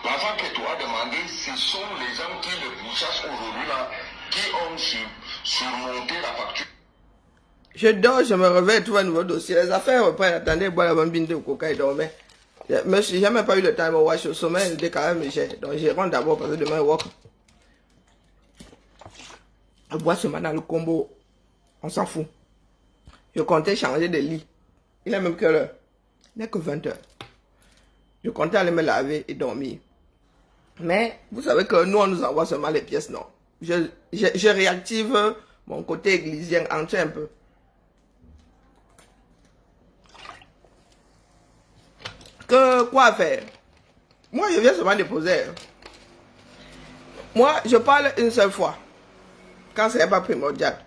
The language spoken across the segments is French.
L'enfant que tu as demandé, ce sont les gens qui le pourchassent aujourd'hui là, qui ont surmonté la facture. Je dors, je me réveille, trouve un nouveau dossier. Les affaires reprennent. Attendez, boire la bambine de coca et dormir. Mais je n'ai jamais pas eu le temps de me watch au sommet, c'était quand même léger. Donc je rentre d'abord parce que demain, walk. Je bois ce matin le combo. On s'en fout. Je comptais changer de lit. Il est même quelle heure? Il n'est que 20h. Je comptais aller me laver et dormir. Mais vous savez que nous, on nous envoie seulement les pièces, non. Je réactive mon côté églisien, entier un peu. Que quoi faire? Moi, je viens seulement déposer. Moi, je parle une seule fois. Quand ce n'est pas primordial.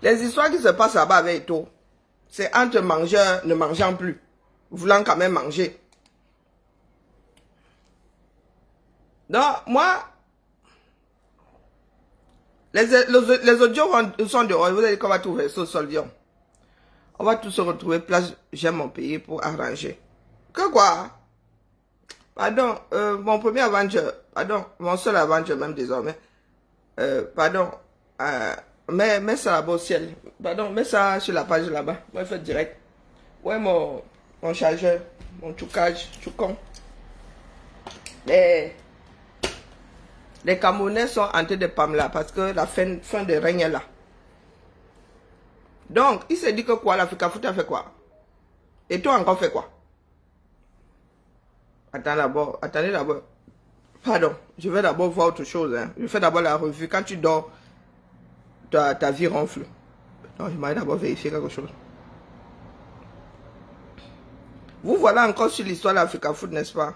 Les histoires qui se passent là-bas avec Eto, c'est entre mangeurs ne mangeant plus, voulant quand même manger. Donc, moi, les audios sont dehors. Vous allez dire qu'on va trouver ce soldion. On va tous se retrouver place J'aime mon pays pour arranger. Que quoi? Pardon, mon premier aventure, pardon, mon seul aventure même désormais. Pardon, mets ça là-bas au ciel. Pardon, mets ça sur la page là-bas. Moi, je fais direct. Ouais, mon chargeur, mon choucage, choucon. Les Camerounais sont en train de pam là parce que la fin de règne est là. Donc, il s'est dit que quoi, l'Afrique Foot a fait quoi? Et toi encore fait quoi? Attendez d'abord. Pardon, je vais d'abord voir autre chose. Hein. Je fais d'abord la revue. Quand tu dors, ta vie ronfle. Non, je m'arrête d'abord vérifier quelque chose. Vous voilà encore sur l'histoire de l'Africa Foot, n'est-ce pas?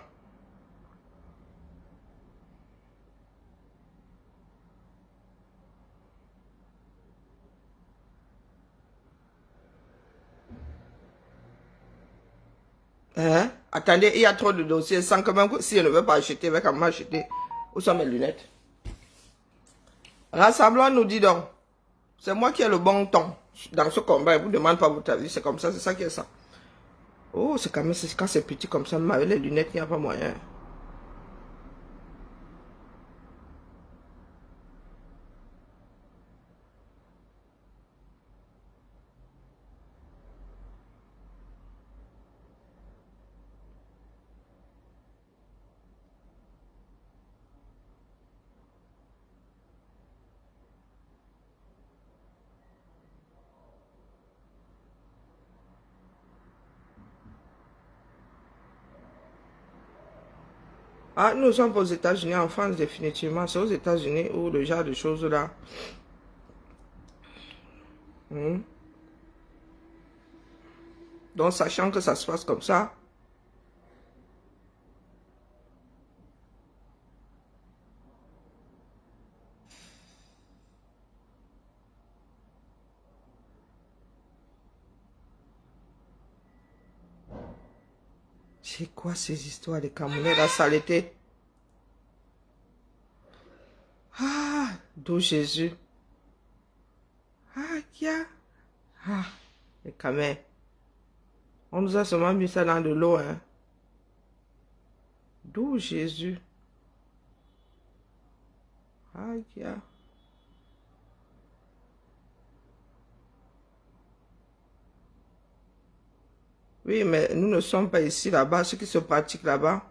Hein? Attendez, il y a trop de dossiers sans que même si je ne veux pas acheter, je vais quand même acheter. Où sont mes lunettes? Rassemblons nous, dis donc. C'est moi qui ai le bon ton dans ce combat. Je ne vous demande pas votre avis, c'est comme ça, c'est ça qui est ça. Oh, c'est quand même, quand c'est petit comme ça, mais avec les lunettes, il n'y a pas moyen. Ah, nous sommes aux États-Unis, en France, définitivement. C'est aux États-Unis où le genre de choses là. Donc, sachant que ça se passe comme ça. C'est quoi ces histoires de Camerounais, la saleté? Ah, d'où Jésus. Ah, kia. Ah, mais quand même. On nous a seulement mis ça dans de l'eau, hein. D'où Jésus. Ah, kia. Oui, mais nous ne sommes pas ici, là-bas, ce qui se pratique là-bas.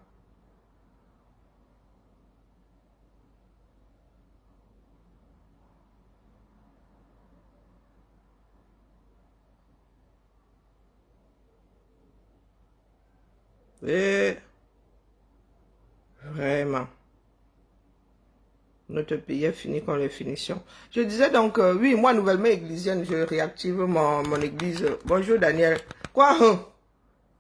Et vraiment, notre pays est fini comme les finitions. Je disais donc, oui, moi, nouvellement églisienne, je réactive mon église. Bonjour Daniel. Quoi, hein?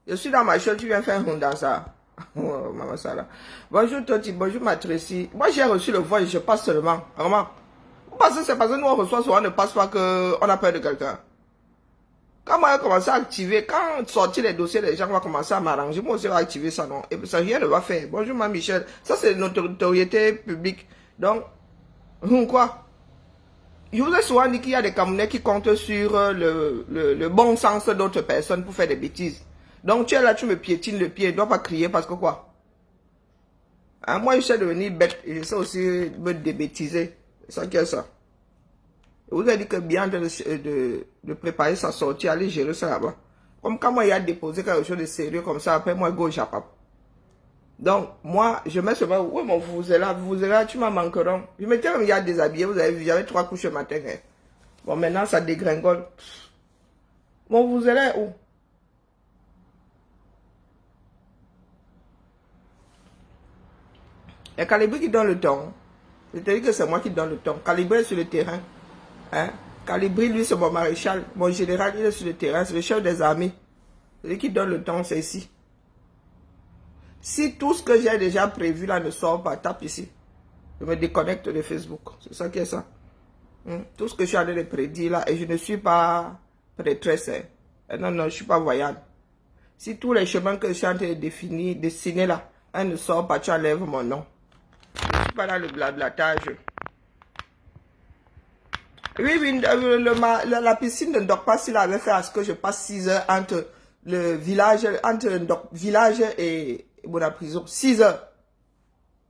Je suis dans ma chambre, tu viens faire un dans ça. Oh, maman Sarah. Bonjour Toti, bonjour Matrici. Moi, j'ai reçu le voix et je passe seulement. Vraiment. Vous pensez que c'est parce que nous, on reçoit souvent, on ne passe pas qu'on a peur de quelqu'un. Quand moi, j'ai commencé à activer, quand sortir les dossiers des gens, on va commencer à m'arranger. Moi aussi, je vais activer ça, non. Et ça, rien ne va faire. Bonjour, ma Michel. Ça, c'est notre notoriété publique. Donc, quoi? Je vous ai souvent dit qu'il y a des Camerounais qui comptent sur le bon sens d'autres personnes pour faire des bêtises. Donc, tu es là, tu me piétines le pied. Je ne dois pas crier parce que quoi? Hein, moi, je sais devenir bête et je sais aussi me débêtiser. C'est ça qui est ça. Vous avez dit que bien de préparer sa sortie, aller gérer ça là-bas. Comme quand moi, il a déposé quelque chose de sérieux comme ça, après moi, go au Japon. Donc, moi, je mets seulement, oui, mon vous là, tu m'as manqueront. Je m'étais même hier déshabillé, vous avez vu, j'avais 3 couches le matin. Hein. Bon, maintenant, ça dégringole. Mon vous là où? Et Calibré qui donne le temps. Je te dis que c'est moi qui donne le temps. Calibré est sur le terrain. Hein? Calibré, lui, c'est mon maréchal. Mon général, il est sur le terrain. C'est le chef des armées. Celui qui donne le temps, c'est ici. Si tout ce que j'ai déjà prévu là ne sort pas, tape ici. Je me déconnecte de Facebook. C'est ça qui est ça. Tout ce que je suis en train de prédire là, et je ne suis pas prêtresse. Hein. Non, non, je ne suis pas voyante. Si tous les chemins que je suis en train de dessiner là, un ne sort pas, tu enlèves mon nom. Je ne suis pas dans le blablatage. Oui, la piscine ne dort pas s'il avait fait à ce que je passe 6 heures entre le village, village et la prison. 6 heures.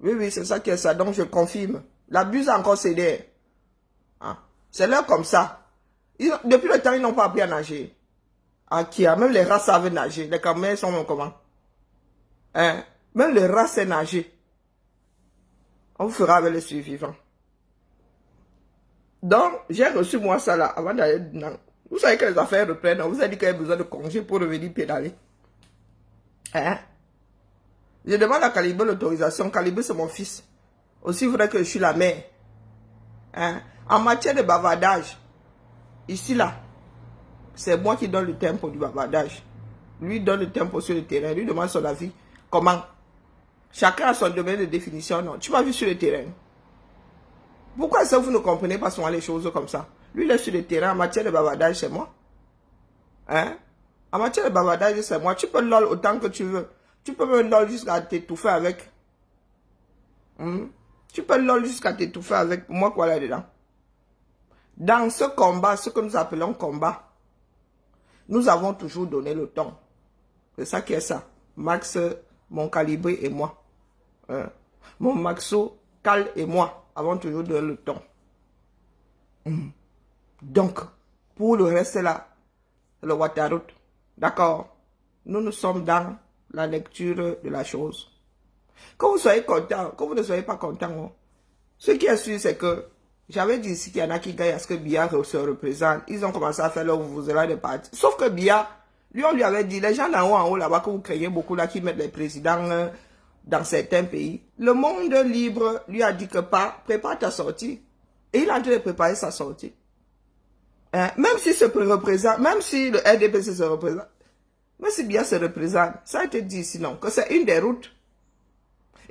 Oui, c'est ça qui est ça. Donc, je confirme. La buse a encore cédé. Hein? C'est l'heure comme ça. Depuis le temps, ils n'ont pas appris à nager. Même les rats savent nager. Les caméras sont comment? Hein? Même les rats savent nager. On vous fera avec les survivants. Donc, j'ai reçu moi ça là, avant d'aller dedans. Vous savez que les affaires reprennent. On vous a dit qu'il y a besoin de congé pour revenir pédaler. Hein? Je demande à Calibre l'autorisation. Calibre, c'est mon fils. Aussi vrai que je suis la mère. Hein? En matière de bavardage, ici là, c'est moi qui donne le tempo du bavardage. Lui donne le tempo sur le terrain. Lui demande son avis. Comment? Chacun a son domaine de définition. Non, tu m'as vu sur le terrain. Pourquoi est-ce que vous ne comprenez pas souvent les choses comme ça? Lui, il est sur le terrain. En matière de bavardage, c'est moi. Hein? En matière de bavardage, c'est moi. Tu peux lol autant que tu veux. Tu peux me lol jusqu'à t'étouffer avec. Tu peux lol jusqu'à t'étouffer avec. Moi, quoi là-dedans? Dans ce combat, ce que nous appelons combat, nous avons toujours donné le temps. C'est ça qui est ça. Max, mon calibré et moi. Hein? Mon Maxo, Cal et moi avons toujours donné le temps. Donc, pour le reste là, le Waterroute. D'accord? Nous sommes dans la lecture de la chose. Quand vous soyez content, quand vous ne soyez pas content, ce qui est sûr, c'est que j'avais dit ici qu'il y en a qui gagnent à ce que Biya se représente. Ils ont commencé à faire leur vous-là de parti. Sauf que Biya, lui, on lui avait dit, les gens en haut là-bas que vous craignez beaucoup là, qui mettent les présidents dans certains pays. Le monde libre lui a dit que prépare ta sortie. Et il a dû préparer sa sortie. Hein? Même si se représente, même si le RDPC se représente, même si Biya se représente, ça a été dit sinon, que c'est une des routes.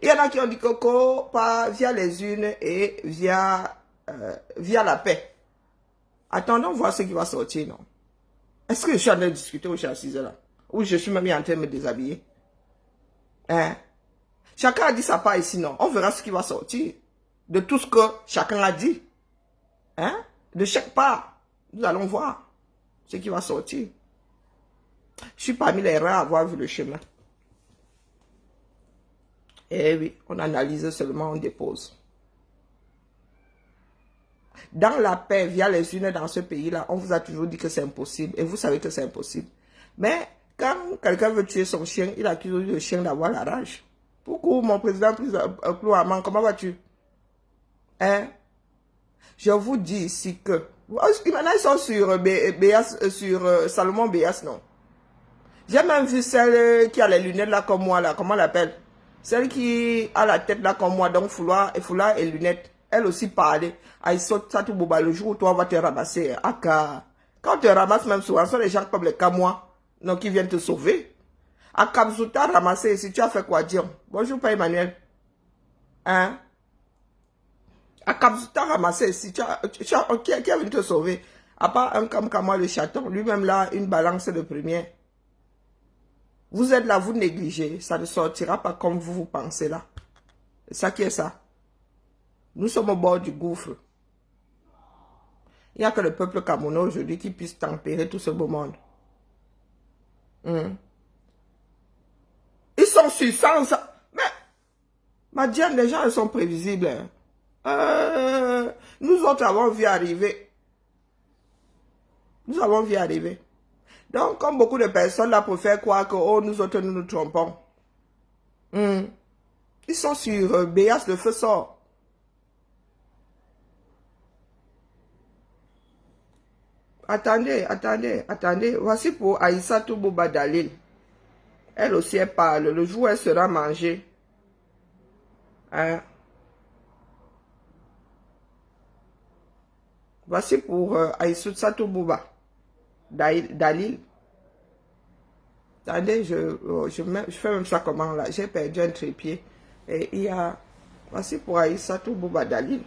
Il y en a qui ont dit que pas via les unes et via la paix. Attendons voir ce qui va sortir, non? Est-ce que je suis en train de discuter ou je suis assise là? Ou je suis même en train de me déshabiller? Hein? Chacun a dit sa part ici, non? On verra ce qui va sortir. De tout ce que chacun a dit. Hein? De chaque part. Nous allons voir ce qui va sortir. Je suis parmi les rares à avoir vu le chemin. Eh oui, on analyse seulement, on dépose. Dans la paix, via les unes dans ce pays-là, on vous a toujours dit que c'est impossible. Et vous savez que c'est impossible. Mais quand quelqu'un veut tuer son chien, il accuse le chien d'avoir la rage. Pourquoi mon président Clouaman, comment vas-tu? Hein? Je vous dis ici que... Maintenant, ils sont sur Salomon Béas, non? J'ai même vu celle qui a les lunettes là comme moi, là. Comment on l'appelle? Celle qui a la tête là comme moi, donc foulard et lunettes. Elle aussi parlait. Ah, il saute ça tout boba le jour où toi on va te ramasser. Aka. Quand on te ramasse, même souvent, ce sont les gens comme les Kamois, donc qui viennent te sauver. À Kabzouta ramassé ici, tu as fait quoi dire? Bonjour, Père Emmanuel. Hein? À Kabzouta ramassé ici, qui est venu te sauver? À part un comme le chaton, lui-même là, une balance de première. Vous êtes là, vous négligez, ça ne sortira pas comme vous pensez là. C'est ça qui est ça. Nous sommes au bord du gouffre. Il n'y a que le peuple camerounais aujourd'hui qui puisse tempérer tout ce beau monde. Ils sont sur 100. Mais Madiane, les gens ils sont prévisibles. Nous autres avons vu arriver. Nous avons vu arriver. Donc, comme beaucoup de personnes là pour faire croire que oh, nous autres nous nous trompons. Ils sont sur Béas, le feu sort. Attendez. Voici pour Aïssatou Bouba Dalil. Elle aussi, elle parle. Le jour où elle sera mangée. Hein? Voici pour Aïssatou Bouba Dalil. Attendez, je fais même ça comment là. J'ai perdu un trépied. Et il y a... Voici pour Aïssatou Bouba Dalil.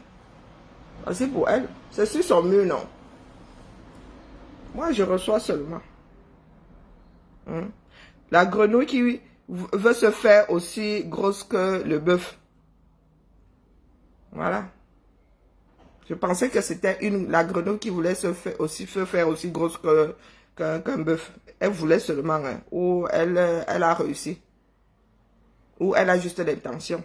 Voici pour elle. C'est sur son mur, non? Moi, je reçois seulement. La grenouille qui veut se faire aussi grosse que le bœuf. Voilà. Je pensais que c'était la grenouille qui voulait se faire aussi grosse qu'un bœuf. Elle voulait seulement, hein, ou elle a réussi. Ou elle a juste l'intention.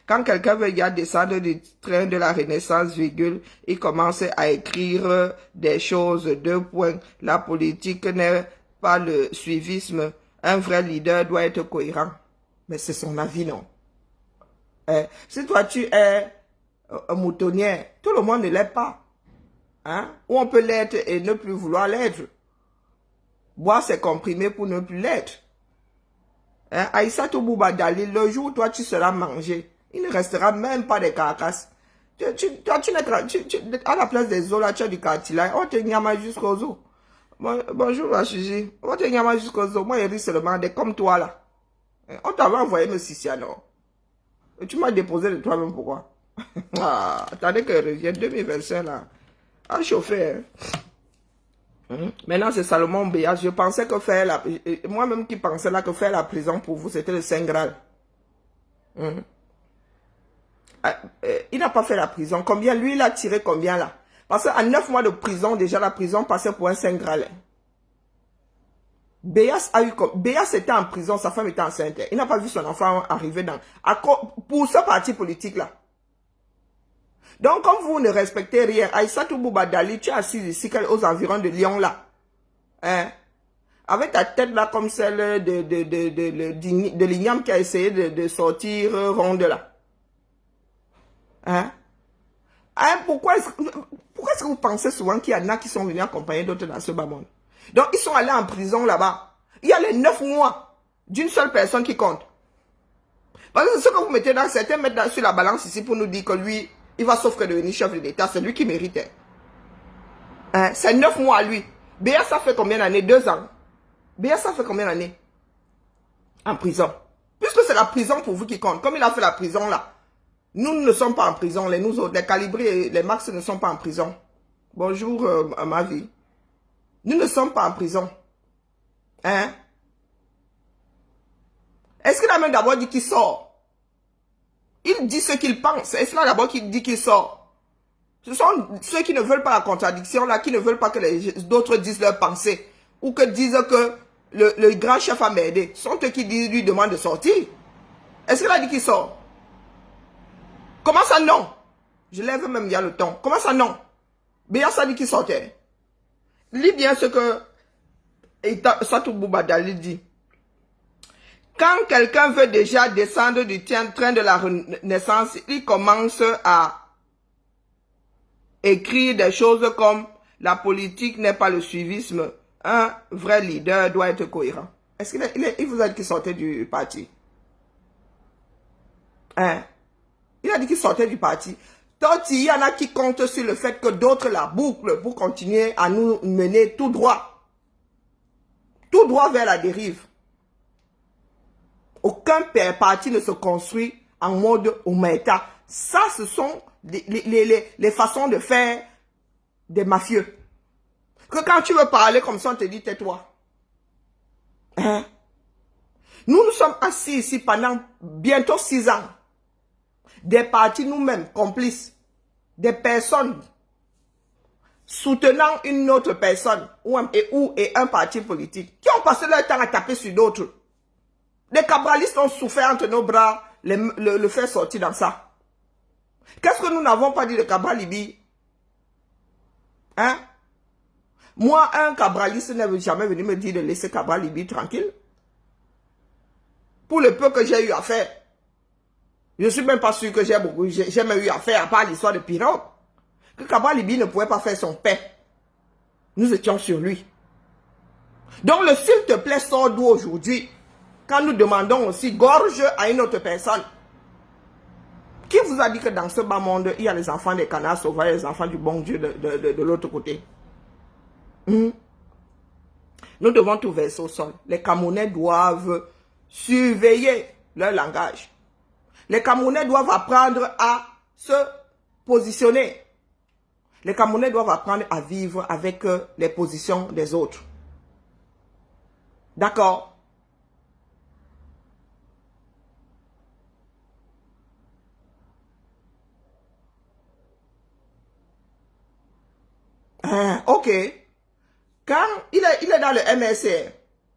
Quand quelqu'un veut descendre du train de la Renaissance, virgule, il commence à écrire des choses, 2 points. La politique n'est pas le suivisme. Un vrai leader doit être cohérent. Mais c'est son avis, non? Si toi tu es un moutonnier, tout le monde ne l'est pas. Hein? Ou on peut l'être et ne plus vouloir l'être. Boire ses comprimés pour ne plus l'être. Hein? Aïssatou Bouba Dalil, le jour où toi tu seras mangé, il ne restera même pas de carcasses. À la place des os, là, tu as du cartilage. On te nyama jusqu'aux os. Bonjour, ma chérie. On te nyama jusqu'aux os. Moi, il rit seulement des comme toi, là. On t'avait envoyé me Sissia, non? Et tu m'as déposé de toi-même, pourquoi? Attendez que revienne 2025, là. À chauffer, hein? Maintenant, c'est Salomon Béas. Je pensais que faire la... Moi-même qui pensais là que faire la prison pour vous, c'était le Saint Graal. Il n'a pas fait la prison. Combien? Lui, il a tiré combien là? Parce qu'à 9 mois de prison, déjà la prison passait pour un Saint Graal. Béas était en prison, sa femme était enceinte. Il n'a pas vu son enfant arriver pour ce parti politique là. Donc, comme vous ne respectez rien, Aïssatou Bouba Dalil, tu es assise ici aux environs de Lyon là. Hein? Avec ta tête là comme celle de l'Ignam qui a essayé de sortir ronde là. Hein? Pourquoi est-ce que vous pensez souvent qu'il y en a qui sont venus accompagner d'autres dans ce bas monde? Donc, ils sont allés en prison là-bas. Il y a les 9 mois d'une seule personne qui compte. Parce que ce que vous mettez dans certains mettent sur la balance ici pour nous dire que lui, il va sauf que devenir chef de l'État. C'est lui qui méritait. Hein? C'est 9 mois à lui. Béa, ça fait combien d'années? 2 ans. Béa, ça fait combien d'années? En prison. Puisque c'est la prison pour vous qui compte. Comme il a fait la prison là. Nous ne sommes pas en prison, nous autres, les calibrés et les Max ne sont pas en prison. Bonjour, ma vie. Nous ne sommes pas en prison. Hein? Est-ce qu'il a même d'abord dit qu'il sort? Il dit ce qu'il pense. Est-ce qu'il a d'abord dit qu'il sort? Ce sont ceux qui ne veulent pas la contradiction, là, qui ne veulent pas que les d'autres disent leur pensée. Ou que disent que le grand chef a m'aidé. Ce sont eux qui lui demandent de sortir. Est-ce qu'il a dit qu'il sort? Comment ça non? Je lève même il y a le temps. Comment ça non? Béa ça dit qu'il sortait. Lis bien ce que Aïssatou Bouba Dalil dit. Quand quelqu'un veut déjà descendre du train de la Renaissance, il commence à écrire des choses comme la politique n'est pas le suivisme. Un vrai leader doit être cohérent. Est-ce qu'il vous a dit qu'il sortait du parti? Hein? Il a dit qu'il sortait du parti. Donc, il y en a qui comptent sur le fait que d'autres la bouclent pour continuer à nous mener tout droit. Tout droit vers la dérive. Aucun parti ne se construit en mode omerta. Ça, ce sont les façons de faire des mafieux. Que quand tu veux parler comme ça, on te dit tais-toi. Hein? Nous sommes assis ici pendant bientôt 6 ans. Des partis nous-mêmes, complices, des personnes soutenant une autre personne ou un parti politique, qui ont passé leur temps à taper sur d'autres. Les cabralistes ont souffert entre nos bras le faire sortir dans ça. Qu'est-ce que nous n'avons pas dit de Cabral Libi? Hein? Moi, un cabraliste n'est jamais venu me dire de laisser Cabral Libi tranquille. Pour le peu que j'ai eu à faire. Je ne suis même pas sûr que j'ai même eu à faire, à part l'histoire de pirogue. Que Cabral Libi ne pouvait pas faire son paix. Nous étions sur lui. Donc le s'il te plaît sort d'où aujourd'hui? Quand nous demandons aussi gorge à une autre personne. Qui vous a dit que dans ce bas monde, il y a les enfants des canards sauvages et les enfants du bon Dieu de l'autre côté? Nous devons tout verser au sol. Les Camerounais doivent surveiller leur langage. Les Camerounais doivent apprendre à se positionner. Les Camerounais doivent apprendre à vivre avec les positions des autres. D'accord? Ok. Quand il est dans le MSR,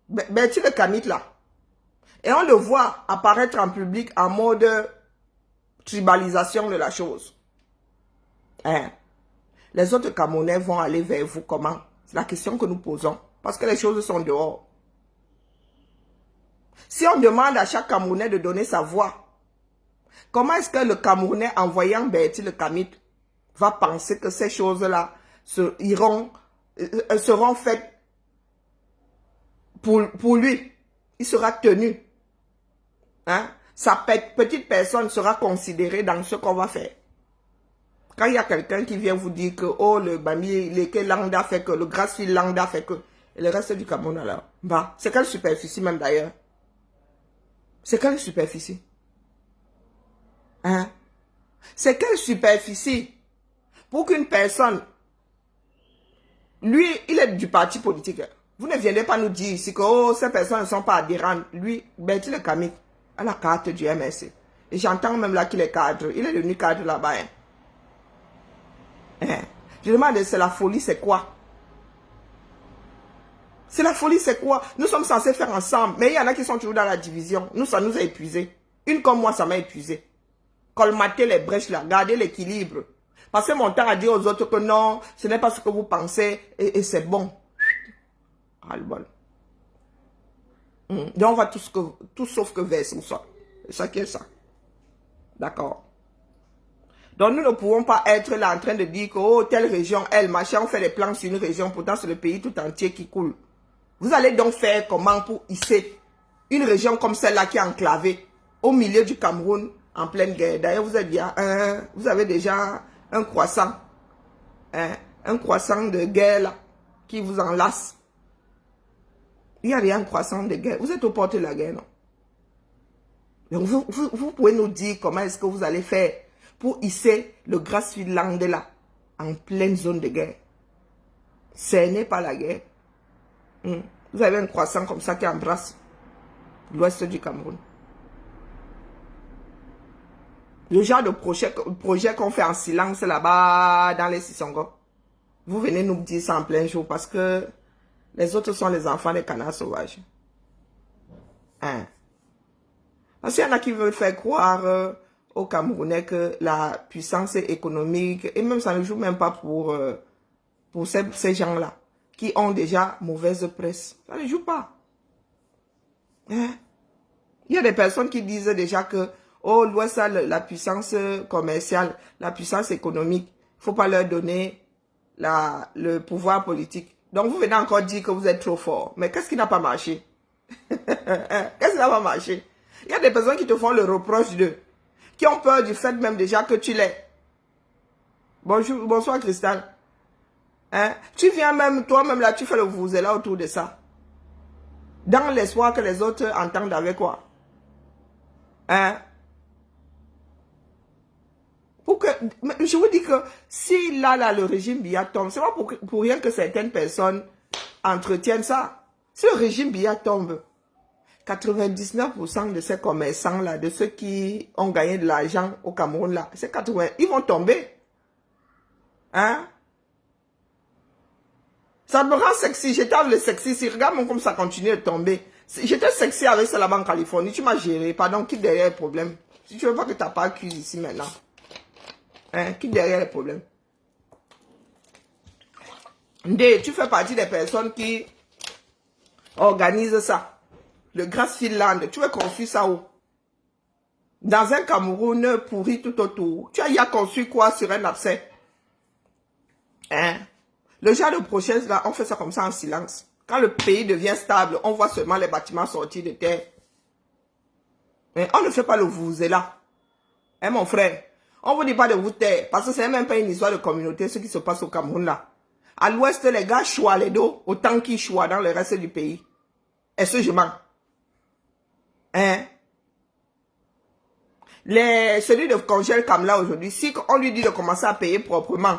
Bertie le Kamit là, et on le voit apparaître en public en mode tribalisation de la chose. Les autres Camerounais vont aller vers vous comment? C'est la question que nous posons. Parce que les choses sont dehors. Si on demande à chaque Camerounais de donner sa voix, comment est-ce que le Camerounais, en voyant Bertie le Kamit, va penser que ces choses-là seront faites pour lui? Il sera tenu. Sa petite personne sera considérée dans ce qu'on va faire. Quand il y a quelqu'un qui vient vous dire que oh, le Bami, le Lambda fait que, le Grassfield Lambda fait que, et le reste du Cameroun alors, bah, c'est quelle superficie même d'ailleurs? C'est quelle superficie? C'est quelle superficie pour qu'une personne, lui, il est du parti politique. Vous ne viendrez pas nous dire ici que oh, ces personnes ne sont pas adhérentes. Lui, Bertie le Kamit a la carte du MSC. Et j'entends même là qu'il est cadre. Il est devenu cadre là-bas. Je demande, c'est la folie, c'est quoi? C'est la folie, c'est quoi? Nous sommes censés faire ensemble. Mais il y en a qui sont toujours dans la division. Nous, ça nous a épuisés. Une comme moi, ça m'a épuisé. Colmater les brèches là, garder l'équilibre. Passer mon temps à dire aux autres que non, ce n'est pas ce que vous pensez et c'est bon. Ah, le bol. Donc on va tout sauf que verser ça. C'est ça qui est ça. D'accord. Donc nous ne pouvons pas être là en train de dire que oh, telle région, elle, machin, on fait des plans sur une région, pourtant c'est le pays tout entier qui coule. Vous allez donc faire comment pour hisser une région comme celle-là qui est enclavée au milieu du Cameroun en pleine guerre. D'ailleurs, vous avez déjà un croissant. Un croissant de guerre là, qui vous enlace. Il n'y a rien de croissant de guerre. Vous êtes aux portes de la guerre, non? Donc vous pouvez nous dire comment est-ce que vous allez faire pour hisser le Grassfield Land là en pleine zone de guerre. Ce n'est pas la guerre. Vous avez un croissant comme ça qui embrasse l'ouest du Cameroun. Le genre de projet qu'on fait en silence là-bas dans les Sissongo. Vous venez nous dire ça en plein jour parce que les autres sont les enfants des canards sauvages. Parce qu'il y en a qui veulent faire croire aux Camerounais que la puissance économique, et même ça ne joue même pas pour ces gens-là, qui ont déjà mauvaise presse. Ça ne joue pas. Il y a des personnes qui disent déjà que oh, l'Ouest a la puissance commerciale, la puissance économique. Il ne faut pas leur donner le pouvoir politique. Donc, vous venez encore dire que vous êtes trop fort. Mais qu'est-ce qui n'a pas marché? Qu'est-ce qui n'a pas marché? Il y a des personnes qui te font le reproche d'eux, qui ont peur du fait même déjà que tu l'es. Bonjour, bonsoir Cristal. Tu viens même, toi-même là, tu fais le vous là autour de ça. Dans l'espoir que les autres entendent avec quoi? Je vous dis que si là, le régime Biya tombe, c'est pas pour rien que certaines personnes entretiennent ça. Si le régime Biya tombe, 99% de ces commerçants là, de ceux qui ont gagné de l'argent au Cameroun là, c'est 80, ils vont tomber. Ça me rend sexy. J'étais avec le sexy. Si regarde comme ça continue de tomber. J'étais sexy avec ça là-bas en Californie. Tu m'as géré. Pardon, qui derrière le problème? Si tu veux pas que ta part cuise ici maintenant. Hein, qui derrière les problèmes? D, tu fais partie des personnes qui organisent ça. Le Grass Finland, tu veux construire ça où? Dans un Cameroun pourri tout autour. Tu as y a construit quoi sur un abcès? Hein? Le genre de prochaine, là, on fait ça comme ça en silence. Quand le pays devient stable, on voit seulement les bâtiments sortir de terre. Mais on ne fait pas le vous là. Hein, mon frère? On ne vous dit pas de vous taire, parce que c'est même pas une histoire de communauté, ce qui se passe au Cameroun là. À l'ouest, les gars choient les dos autant qu'ils choient dans le reste du pays. Est-ce que je mens? Hein? Celui de Congel Kamla aujourd'hui, si on lui dit de commencer à payer proprement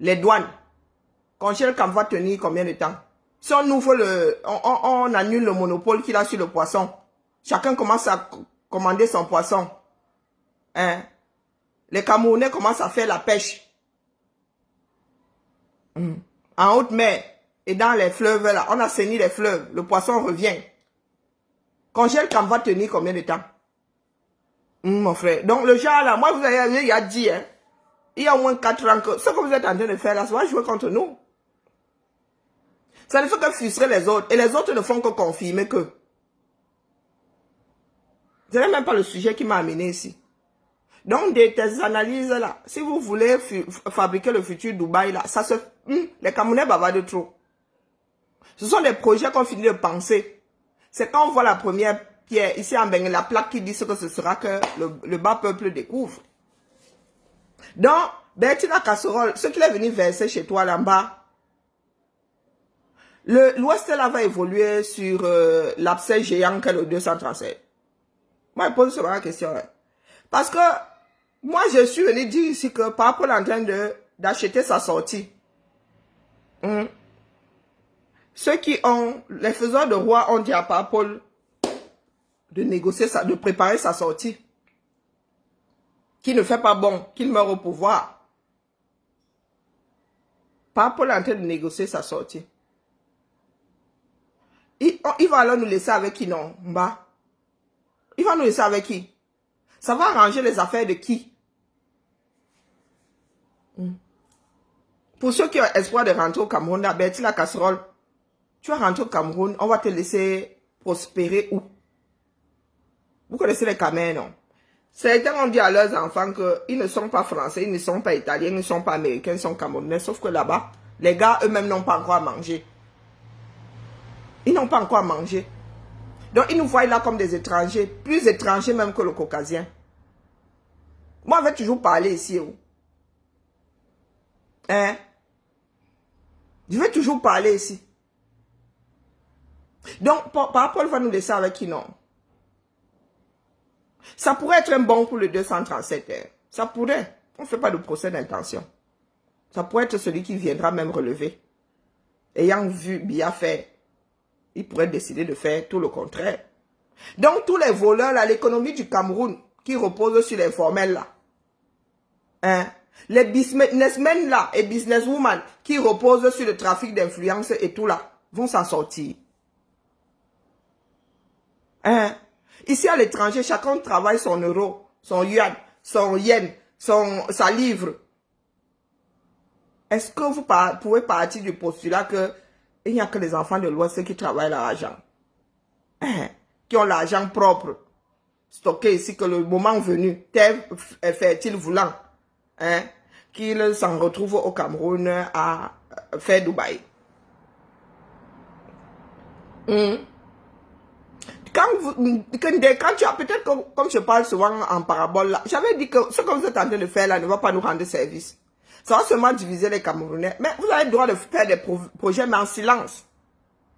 les douanes, Congel Kam va tenir combien de temps? Si on ouvre on annule le monopole qu'il a sur le poisson, chacun commence à commander son poisson. Hein? Les Camerounais commencent à faire la pêche. En haute mer et dans les fleuves là, on assainit les fleuves, le poisson revient. Congel Kam va tenir combien de temps? Mon frère. Donc le genre là, moi vous avez il a dit, hein, il y a au moins 4 ans que ce que vous êtes en train de faire là, ça va jouer contre nous. Ça ne fait que frustrer les autres. Et les autres ne font que confirmer que. Ce n'est même pas le sujet qui m'a amené ici. Donc, tes analyses là, si vous voulez fabriquer le futur Dubaï là, ça se... les Camerounais bavardent trop. Ce sont des projets qu'on finit de penser. C'est quand on voit la première pierre, ici en Bengue, la plaque qui dit ce que ce sera que le bas peuple découvre. Donc, Bertina Casserole, ce qu'il est venu verser chez toi là-bas, l'Ouest là va évoluer sur l'abcès géant qu'est le 237. Moi, je pose seulement la question. Hein. Parce que moi, je suis venu dire ici que Parapol est en train d'acheter sa sortie. Ceux qui ont, les faiseurs de roi ont dit à Parapol de négocier, de préparer sa sortie. Qui ne fait pas bon, qu'il meurt au pouvoir. Parapol est en train de négocier sa sortie. Il va alors nous laisser avec qui, non? Mba. Il va nous laisser avec qui? Ça va arranger les affaires de qui? Pour ceux qui ont espoir de rentrer au Cameroun, la Bertie la casserole, tu vas rentrer au Cameroun, on va te laisser prospérer où? Vous connaissez les Camerounais, non? Certains ont dit à leurs enfants qu'ils ne sont pas français, ils ne sont pas italiens, ils ne sont pas américains, ils sont camerounais, sauf que là-bas, les gars eux-mêmes n'ont pas encore à manger. Ils n'ont pas encore à manger. Donc, ils nous voient là comme des étrangers, plus étrangers même que le caucasien. Moi, je vais toujours parler ici. Hein? Je vais toujours parler ici. Donc, Parapol va nous laisser avec qui, non? Ça pourrait être un bon pour le 237. Hein? Ça pourrait. On ne fait pas de procès d'intention. Ça pourrait être celui qui viendra même relever. Ayant vu bien faire. Il pourrait décider de faire tout le contraire. Donc, tous les voleurs, là, l'économie du Cameroun, qui repose sur les formels, là. Hein? Les businessmen, là, et businesswomen, qui reposent sur le trafic d'influence et tout, là, vont s'en sortir. Hein? Ici, à l'étranger, chacun travaille son euro, son yuan, son yen, sa livre. Est-ce que vous pouvez partir du postulat que il n'y a que les enfants de l'Ouest qui travaillent l'argent, hein, qui ont l'argent propre, stocké ici, que le moment venu, terre fertile voulant, hein, qu'ils s'en retrouvent au Cameroun à faire Dubaï. Quand tu as, peut-être comme je parle souvent en parabole, j'avais dit que ce que vous êtes en train de faire là ne va pas nous rendre service. Ça va seulement diviser les Camerounais. Mais vous avez le droit de faire des projets, mais en silence.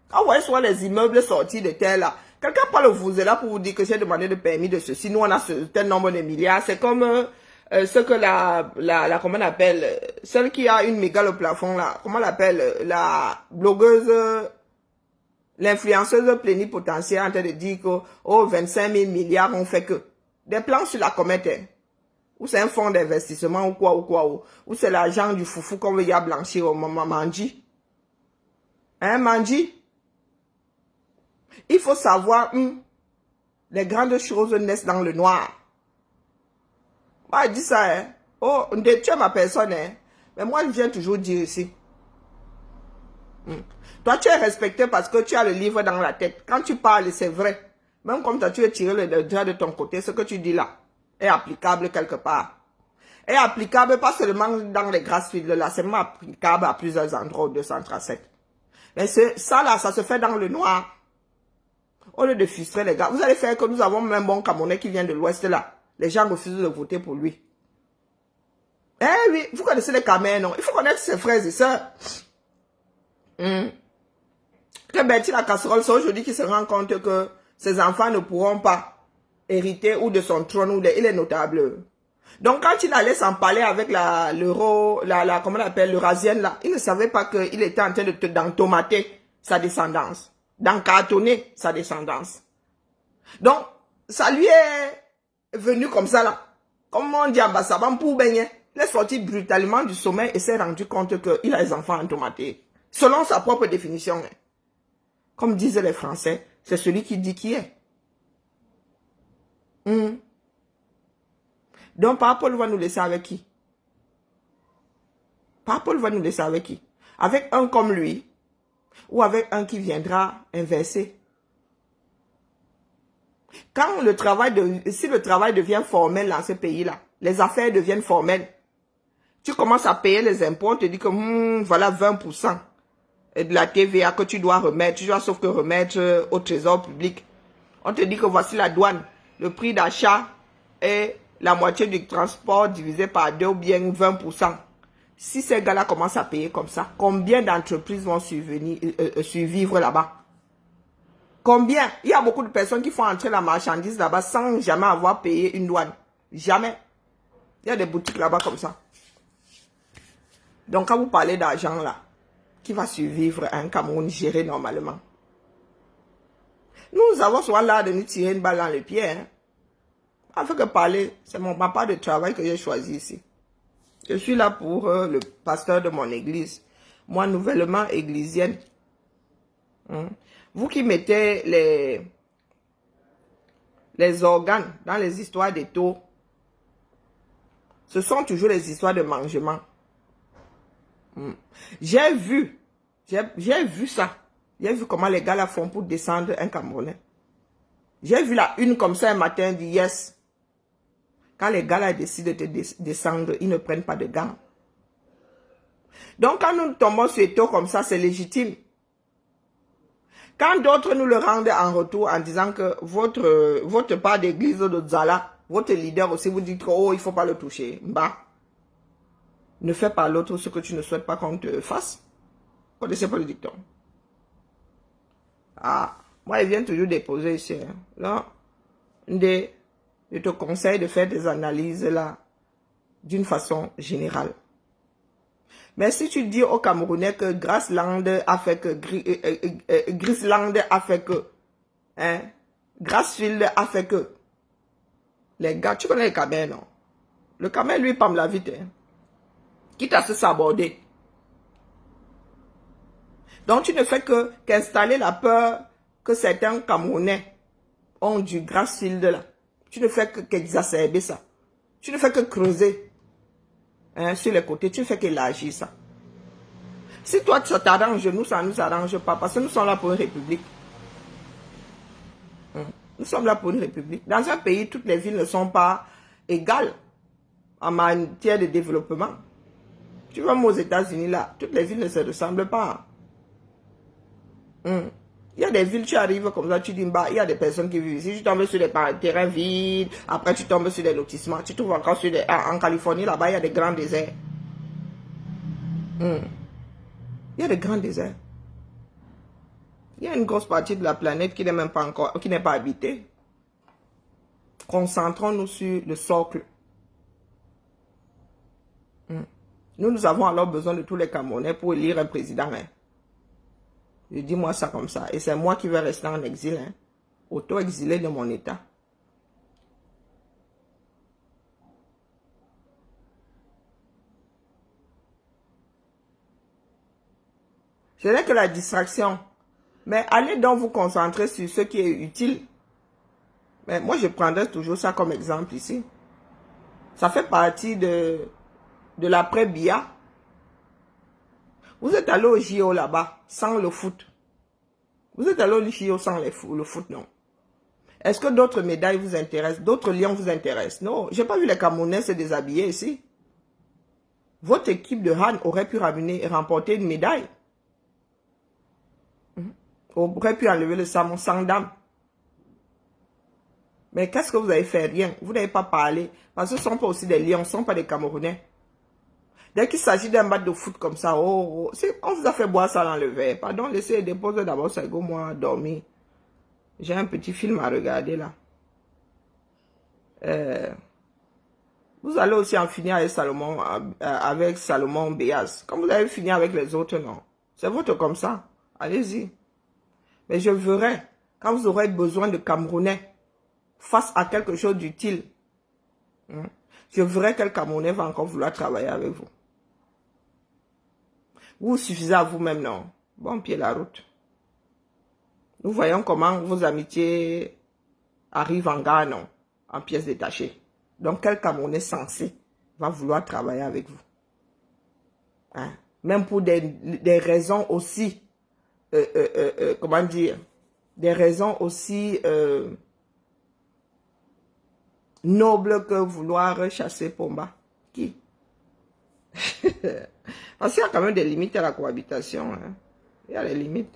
Quand vous voyez souvent les immeubles sortis de terre là, quelqu'un parle vous est là pour vous dire que j'ai demandé le permis de ceci. Nous, on a ce tel nombre de milliards. C'est comme ce que comment on appelle, celle qui a une méga le plafond là, comment on l'appelle, la blogueuse, l'influenceuse plénipotentiaire en train de dire que, oh, 25 000 milliards, on fait que des plans sur la comète. Hein. Ou c'est un fonds d'investissement ou quoi, ou c'est l'argent du foufou qu'on veut y a blanchir au moment Manji. Hein, Manji? Il faut savoir, les grandes choses naissent dans le noir. Moi, je dis ça, hein. Oh, tu es ma personne, hein. Mais moi, je viens toujours dire ici. Toi, tu es respecté parce que tu as le livre dans la tête. Quand tu parles, c'est vrai. Même comme tu as tiré le doigt de ton côté, ce que tu dis là est applicable quelque part. Est applicable pas seulement dans les Grassfields là, c'est même applicable à plusieurs endroits au 237. Mais ça là, ça se fait dans le noir. Au lieu de frustrer les gars, vous allez faire que nous avons même un bon Camerounais qui vient de l'Ouest là. Les gens refusent de voter pour lui. Eh oui, vous connaissez les Camerounais, non? Il faut connaître ses frères et sœurs. Que Betty la casserole, c'est aujourd'hui qu'il se rend compte que ses enfants ne pourront pas hériter ou de son trône ou il est notable. Donc quand il allait s'en parler avec comment on appelle, l'Eurasienne là, il ne savait pas qu'il était en train d'entomater sa descendance, d'encartonner sa descendance. Donc, ça lui est venu comme ça là. Comme on dit en bas, pour baigner. Il est sorti brutalement du sommeil et s'est rendu compte qu'il a les enfants entomatés. Selon sa propre définition. Comme disent les Français, c'est celui qui dit qui est. Donc, Papa Paul va nous laisser avec qui? Papa Paul va nous laisser avec qui? Avec un comme lui ou avec un qui viendra inverser? Quand si le travail devient formel dans ce pays-là, les affaires deviennent formelles, tu commences à payer les impôts, on te dit que voilà 20% de la TVA que tu dois remettre, tu dois sauf que remettre au trésor public. On te dit que voici la douane, le prix d'achat est la moitié du transport divisé par 2 ou bien 20%. Si ces gars-là commencent à payer comme ça, combien d'entreprises vont survivre là-bas? Combien? Il y a beaucoup de personnes qui font entrer la marchandise là-bas sans jamais avoir payé une douane. Jamais. Il y a des boutiques là-bas comme ça. Donc quand vous parlez d'argent là, qui va survivre à un Cameroun géré normalement? Nous avons souvent l'art de nous tirer une balle dans le pied. Hein? Afin que parler, c'est ma part de travail que j'ai choisi ici. Je suis là pour le pasteur de mon église. Moi, nouvellement églisienne. Vous qui mettez les organes dans les histoires des taux, ce sont toujours les histoires de mangement. J'ai vu ça. J'ai vu comment les gars là font pour descendre un Camerounais. J'ai vu la une comme ça un matin, dit yes. Quand les gars là décident de descendre, ils ne prennent pas de gants. Donc quand nous tombons sur les taux comme ça, c'est légitime. Quand d'autres nous le rendent en retour en disant que votre part d'église de Zala, votre leader aussi vous dit que oh, il ne faut pas le toucher. Bah, ne fais pas l'autre ce que tu ne souhaites pas qu'on te fasse. Vous connaissez pas le dicton. Ah, moi, il vient toujours déposer ici. Hein. Là, je te conseille de faire des analyses là d'une façon générale. Mais si tu dis aux Camerounais que Grassland a fait que, Grisland a fait que, hein, Grassfield a fait que, les gars, tu connais le Cameroun, non? Le Cameroun, lui, pam la vite, hein. Quitte à se saborder. Donc, tu ne fais qu'installer la peur que certains Camerounais ont du Grassfield là. Tu ne fais qu'exacerber ça. Tu ne fais que creuser. Hein, sur les côtés, tu ne fais qu'élargir ça. Si toi, ça t'arrange, nous, ça ne nous arrange pas. Parce que nous sommes là pour une république. Nous sommes là pour une république. Dans un pays, toutes les villes ne sont pas égales en matière de développement. Tu vas aux États-Unis, là, toutes les villes ne se ressemblent pas. Il y a des villes, tu arrives comme ça, tu dis, bah, il y a des personnes qui vivent ici, tu tombes sur des terrains vides, après tu tombes sur des lotissements, tu trouves encore sur en Californie, là-bas, il y a des grands déserts. Il y a des grands déserts. Il y a une grosse partie de la planète qui n'est même pas encore, qui n'est pas habitée. Concentrons-nous sur le socle. Nous avons alors besoin de tous les Camerounais pour élire un président. Hein. Je dis moi ça comme ça. Et c'est moi qui vais rester en exil. Hein. Auto-exilé de mon état. Ce n'est que la distraction. Mais allez donc vous concentrer sur ce qui est utile. Mais moi, je prendrai toujours ça comme exemple ici. Ça fait partie de l'après-BIA. Vous êtes allé au JO là-bas, sans le foot. Vous êtes allé au JO sans le foot, non. Est-ce que d'autres médailles vous intéressent? D'autres lions vous intéressent? Non, j'ai pas vu les Camerounais se déshabiller ici. Votre équipe de Han aurait pu ramener et remporter une médaille. Aurait pu enlever le salmon sans dame. Mais qu'est-ce que vous avez fait? Rien. Vous n'avez pas parlé. Parce que ce ne sont pas aussi des lions, ce ne sont pas des Camerounais. Dès qu'il s'agit d'un match de foot comme ça, on vous a fait boire ça dans le verre. Pardon, laissez déposer d'abord ça, moi dormir. J'ai un petit film à regarder là. Vous allez aussi en finir avec Salomon Béaz. Comme vous avez fini avec les autres, non. C'est votre comme ça. Allez-y. Mais je verrai, quand vous aurez besoin de Camerounais, face à quelque chose d'utile, je verrai quel Camerounais va encore vouloir travailler avec vous. Vous suffisez à vous-même, non. Bon pied la route. Nous voyons comment vos amitiés arrivent en gare, non, en pièces détachées. Donc, quel Camerounais sensé va vouloir travailler avec vous? Hein? Même pour des raisons aussi, comment dire, des raisons aussi nobles que vouloir chasser Pomba. Qui? Parce qu'il y a quand même des limites à la cohabitation. Hein. Il y a des limites.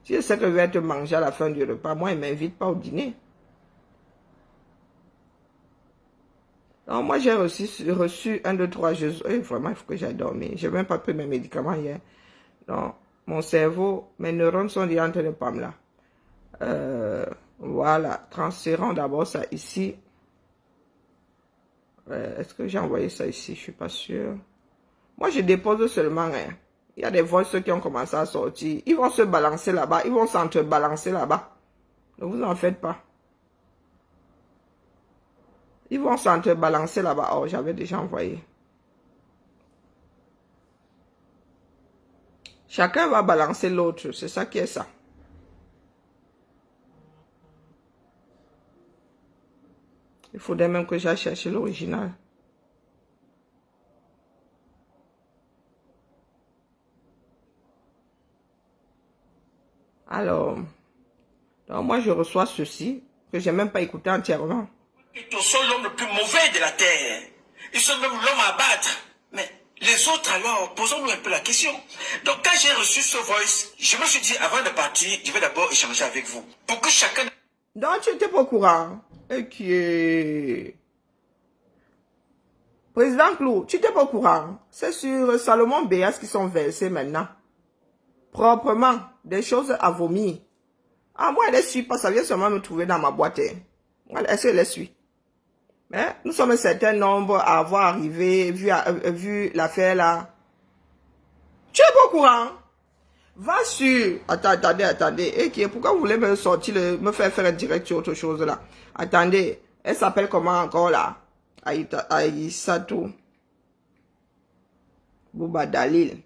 Si je sais que je vais te manger à la fin du repas, moi, il ne m'invite pas au dîner. Non, moi, j'ai reçu 1, 2, 3 jours. Vraiment, il faut que j'aille dormir. Je n'ai même pas pris mes médicaments hier. Non, mon cerveau, mes neurones sont déjà en train de pas me là. Voilà, transférons d'abord ça ici. Est-ce que j'ai envoyé ça ici? Je ne suis pas sûr. Moi, je dépose seulement. Hein. Il y a des voices qui ont commencé à sortir. Ils vont se balancer là-bas. Ils vont s'entrebalancer là-bas. Ne vous en faites pas. Ils vont s'entrebalancer là-bas. Oh, j'avais déjà envoyé. Chacun va balancer l'autre. C'est ça qui est ça. Il faudrait même que j'aille chercher l'original. Alors, donc moi je reçois ceci, que je n'ai même pas écouté entièrement. Ils sont l'homme le plus mauvais de la terre. Ils sont même l'homme à battre. Mais les autres alors, posons-nous un peu la question. Donc quand j'ai reçu ce voice, je me suis dit, avant de partir, je vais d'abord échanger avec vous. Pour que chacun... Donc tu n'étais pas au courant. Et qui est... Président Clou, tu n'étais pas au courant. C'est sur Salomon Béas qui sont versés maintenant. Proprement. Des choses à vomir. Ah, moi, elle ne suit pas. Ça vient seulement me trouver dans ma boîte. Est-ce qu'elle les suit? Mais nous sommes un certain nombre à avoir arrivé, vu l'affaire là. Tu es pas au courant? Va sur... Attendez. Et qui est, pourquoi vous voulez me sortir, me faire un direct sur autre chose là? Attendez. Elle s'appelle comment encore là? Aïssatou Bouba Dalil.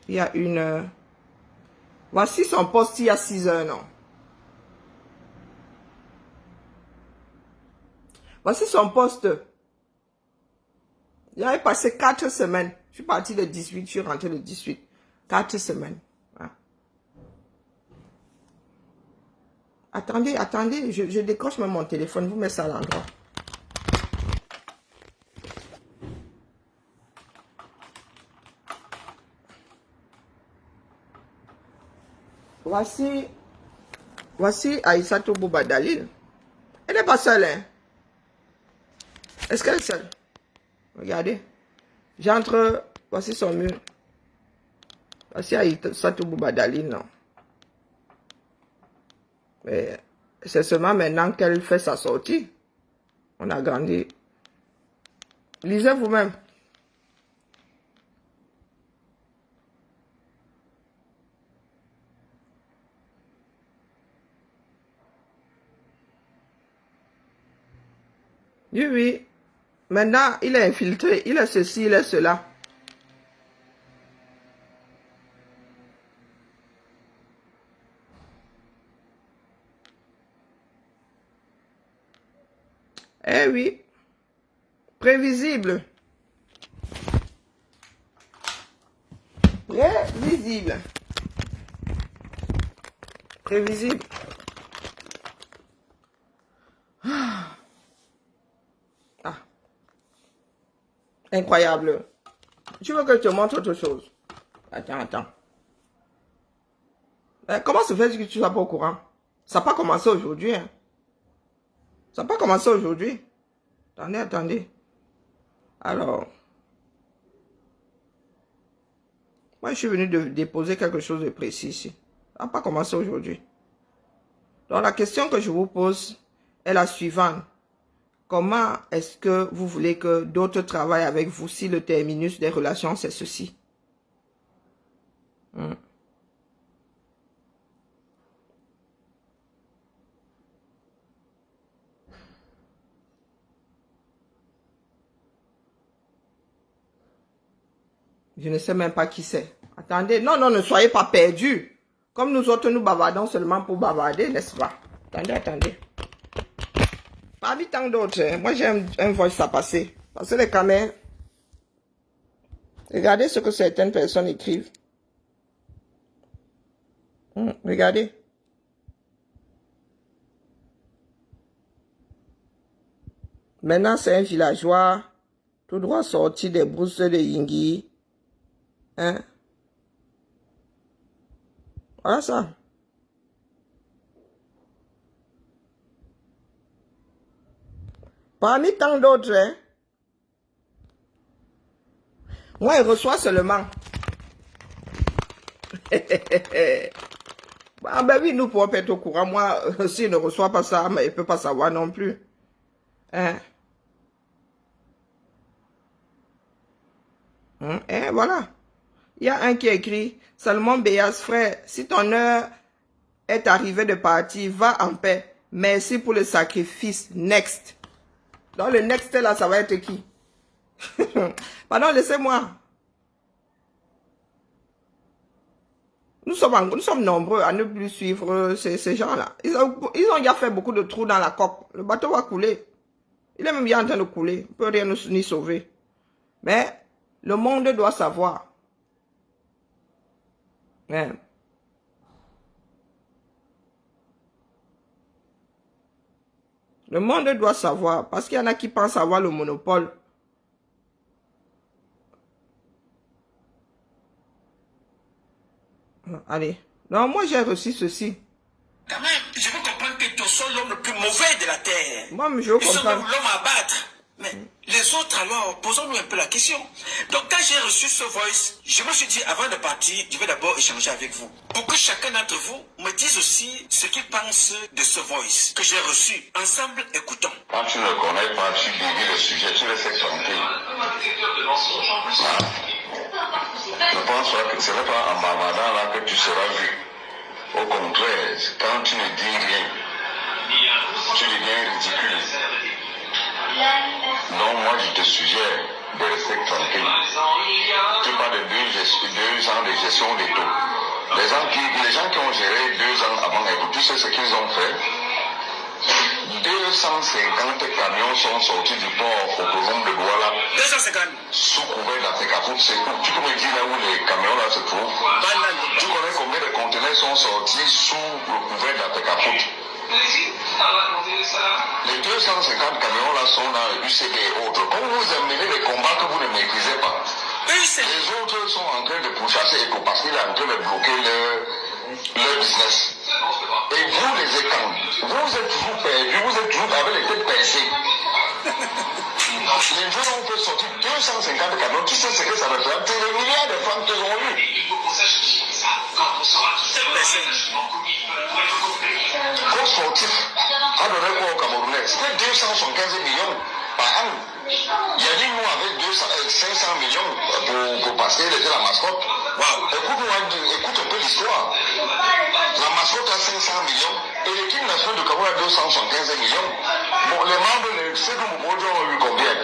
Il y a une... Voici son poste il y a 6 heures, non? Voici son poste. Il avait passé 4 semaines. Je suis parti le 18, je suis rentré le 18. 4 semaines. Hein. Attendez, je décroche même mon téléphone, vous mettez ça à l'endroit. Voici Aïssatou Bouba Dalil. Elle n'est pas seule, hein? Est-ce qu'elle est seule? Regardez. J'entre, voici son mur. Voici Aïssatou Bouba Dalil, non? Mais c'est seulement maintenant qu'elle fait sa sortie. On a grandi. Lisez vous-même. Oui. Maintenant, il est infiltré. Il est ceci, il est cela. Eh oui. Prévisible. Prévisible. Prévisible. Ah. Incroyable. Tu veux que je te montre autre chose? Attends. Comment se fait que tu ne sois pas au courant? Ça n'a pas commencé aujourd'hui. Hein? Ça n'a pas commencé aujourd'hui. Attendez. Alors, moi je suis venu de déposer quelque chose de précis ici. Ça n'a pas commencé aujourd'hui. Donc la question que je vous pose est la suivante. Comment est-ce que vous voulez que d'autres travaillent avec vous si le terminus des relations c'est ceci? Je ne sais même pas qui c'est. Attendez, non, ne soyez pas perdus. Comme nous autres, nous bavardons seulement pour bavarder, n'est-ce pas? Attendez. Parmi tant d'autres, hein, moi j'ai un voice à passer. Parce que les caméras, regardez ce que certaines personnes écrivent. Regardez. Maintenant, c'est un villageois, tout droit sorti des brousses de Yingui. Hein? Voilà ça. Parmi tant d'autres, hein? Moi, il reçoit seulement. Ah ben oui, nous pouvons pas être au courant. Moi, s'il ne reçoit pas ça, mais il ne peut pas savoir non plus. Hein? Voilà. Il y a un qui écrit, Salomon Béas, frère, si ton heure est arrivée de partir, va en paix. Merci pour le sacrifice. Next. Dans le next là, ça va être qui? Pardon, laissez-moi. Nous sommes nombreux à ne plus suivre ces gens-là. Ils ont déjà fait beaucoup de trous dans la coque. Le bateau va couler. Il est même bien en train de couler. Il ne peut rien ni sauver. Mais le monde doit savoir. Hein. Le monde doit savoir. Parce qu'il y en a qui pensent avoir le monopole. Allez. Non, moi j'ai reçu ceci. Quand même, je veux comprendre que tu es l'homme le plus mauvais de la terre. Moi, je veux comprendre. L'homme à battre. Mais les autres alors, posons-nous un peu la question. Donc quand j'ai reçu ce voice, je me suis dit avant de partir, je vais d'abord échanger avec vous. Pour que chacun d'entre vous me dise aussi ce qu'il pense de ce voice que j'ai reçu. Ensemble, écoutons. Quand tu ne connais pas, tu dévies le sujet, tu laisses tranquille. Je pense que ce n'est pas en bavardant là que tu seras vu. Au contraire, quand tu ne dis rien, tu deviens ridicule. Donc moi je te suggère de rester tranquille. Tu parles de 2 ans de gestion des taux. Les gens qui ont géré 2 ans avant, écoute, tu sais ce qu'ils ont fait? 250 camions sont sortis du port autonome de Douala. 250. Sous couvert d'Africafoot, c'est où? Tu peux me dire là où les camions là se trouvent? Tu connais combien de conteneurs sont sortis sous le couvert d'Africafoot? Les 250 camions là sont dans le UCD et autres. Quand vous amenez les combats que vous ne maîtrisez pas, les autres sont en train de pourchasser parce qu'il est en train de bloquer leur business. Et vous les écans, vous êtes toujours perdus, vous êtes toujours avec les têtes baissées. Les gens ont fait sortir 250 camions, tu sais ce que ça représente? C'est des milliards de francs qu'ils ont eu. Gros sportif a donné quoi au Camerounais? C'était 275 millions par an. Il y a dit nous avec 500 millions pour passer, il était la mascotte. Wow. Écoute un peu l'histoire. La mascotte a 500 millions et l'équipe nationale de Cameroun a 275 millions. Bon, les membres de Sédou Moudou ont eu combien?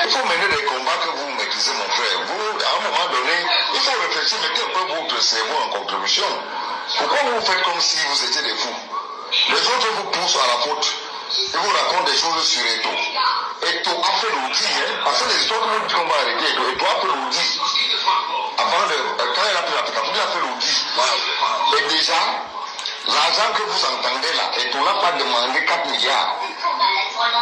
Il faut mener des combats que vous maîtrisez, mon frère. Vous, à un moment donné, il faut réfléchir, mettez un peu votre cerveau en contribution. Pourquoi vous faites comme si vous étiez des fous? Les autres vous poussent à la faute. Il vous raconte des choses sur Eto. Eto a fait l'audit, hein, parce que les histoires que vous qu'on va arrêter, Eto a fait l'audit. Avant de, quand il a pris l'application, il a fait l'audit. Et déjà, l'argent que vous entendez là, Eto n'a pas demandé 4 milliards.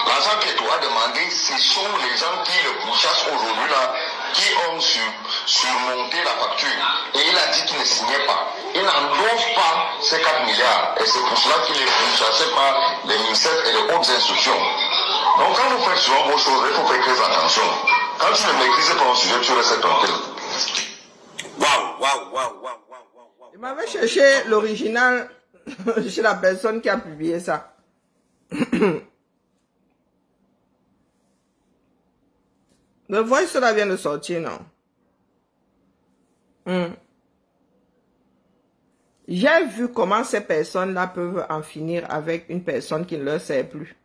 L'argent qu'Eto a demandé, ce sont les gens qui le pourchassent aujourd'hui là, qui ont surmonté la facture. Et il a dit qu'il ne signait pas. Il n'endosse pas ces 4 milliards. Et c'est pour cela qu'il est pourchassé par les ministères et les hautes institutions. Donc quand vous faites souvent vos choses, il faut faire très attention. Quand tu ne maîtrises pas un sujet, tu restes tranquille. Waouh. Je m'avais cherché l'original chez la personne qui a publié ça. Le voice là vient de sortir, non? J'ai vu comment ces personnes-là peuvent en finir avec une personne qui ne leur sert plus.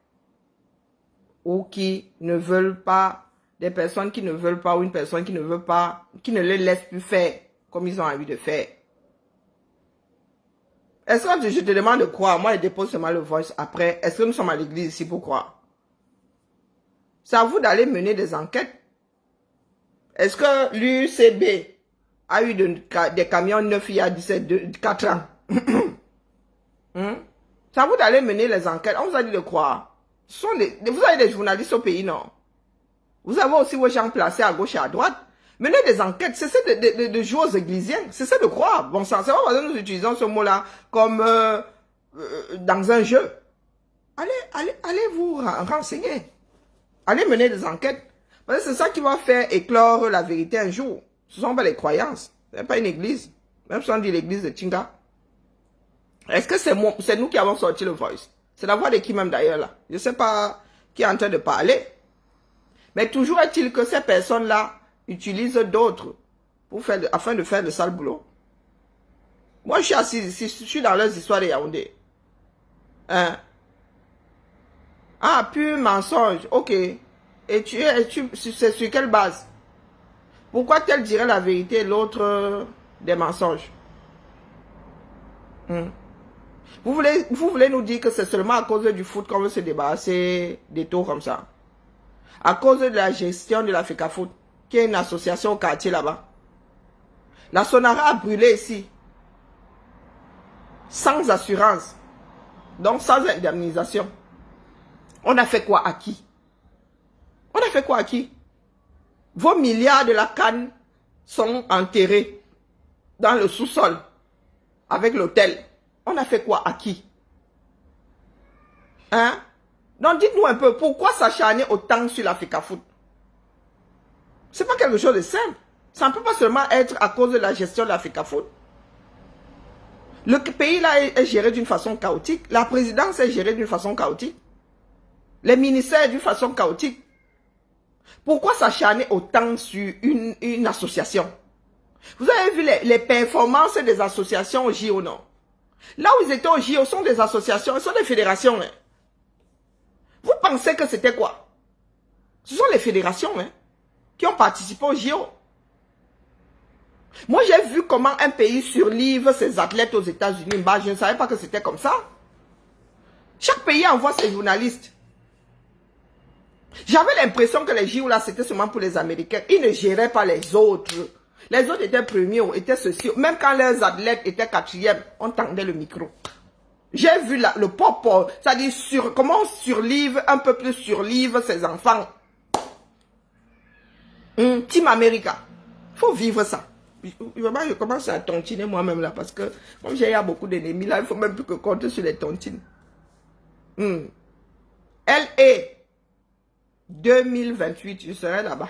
Ou qui ne veulent pas, des personnes qui ne veulent pas, ou une personne qui ne veut pas, qui ne les laisse plus faire comme ils ont envie de faire. Est-ce que je te demande de croire? Moi, je dépose seulement le voice après. Est-ce que nous sommes à l'église ici pour croire? C'est à vous d'aller mener des enquêtes. Est-ce que l'UCB a eu des camions neufs il y a 4 ans? C'est à vous d'aller mener les enquêtes. On vous a dit de croire. Vous avez des journalistes au pays, non? Vous avez aussi vos gens placés à gauche et à droite. Menez des enquêtes. Cessez de jouer aux églisiens. Cessez de croire. Bon sang, c'est pas parce que nous utilisons ce mot-là comme dans un jeu. Allez vous renseigner. Allez mener des enquêtes. Parce que c'est ça qui va faire éclore la vérité un jour. Ce ne sont pas les croyances. Ce n'est pas une église. Même si on dit l'église de Tinga. Est-ce que c'est nous qui avons sorti le voice? C'est la voix de qui même d'ailleurs là? Je ne sais pas qui est en train de parler. Mais toujours est-il que ces personnes-là utilisent d'autres afin de faire le sale boulot. Moi, je suis assis ici, je suis dans leurs histoires de Yaoundé. Hein? Ah, pur mensonge, ok. Et c'est sur quelle base? Pourquoi tel dirait la vérité et l'autre des mensonges? Vous voulez nous dire que c'est seulement à cause du foot qu'on veut se débarrasser des taux comme ça? À cause de la gestion de la FECAFOOT, qui est une association au quartier là-bas. La Sonara a brûlé ici. Sans assurance. Donc sans indemnisation. On a fait quoi à qui? On a fait quoi à qui? Vos milliards de la canne sont enterrés dans le sous-sol avec l'hôtel. On a fait quoi à qui? Hein? Donc dites-nous un peu, pourquoi s'acharner autant sur la FECAFOOT? C'est pas quelque chose de simple. Ça ne peut pas seulement être à cause de la gestion de la FECAFOOT. Le pays là est géré d'une façon chaotique. La présidence est gérée d'une façon chaotique. Les ministères d'une façon chaotique. Pourquoi s'acharner autant sur une association? Vous avez vu les performances des associations au JO, non? Là où ils étaient au JO sont des associations, ce sont des fédérations. Hein. Vous pensez que c'était quoi? Ce sont les fédérations qui ont participé au JO. Moi, j'ai vu comment un pays surlive ses athlètes aux États-Unis. Bah, je ne savais pas que c'était comme ça. Chaque pays envoie ses journalistes. J'avais l'impression que les JO là, c'était seulement pour les Américains. Ils ne géraient pas les autres. Les autres étaient premiers, étaient ceci. Même quand leurs athlètes étaient quatrièmes, on tendait le micro. J'ai vu le pop, c'est-à-dire comment on surlive, un peu plus surlive ses enfants. Team America. Il faut vivre ça. Je commence à tontiner moi-même là, parce que comme j'ai beaucoup d'ennemis là, il ne faut même plus que compter sur les tontines. LA 2028, je serai là-bas.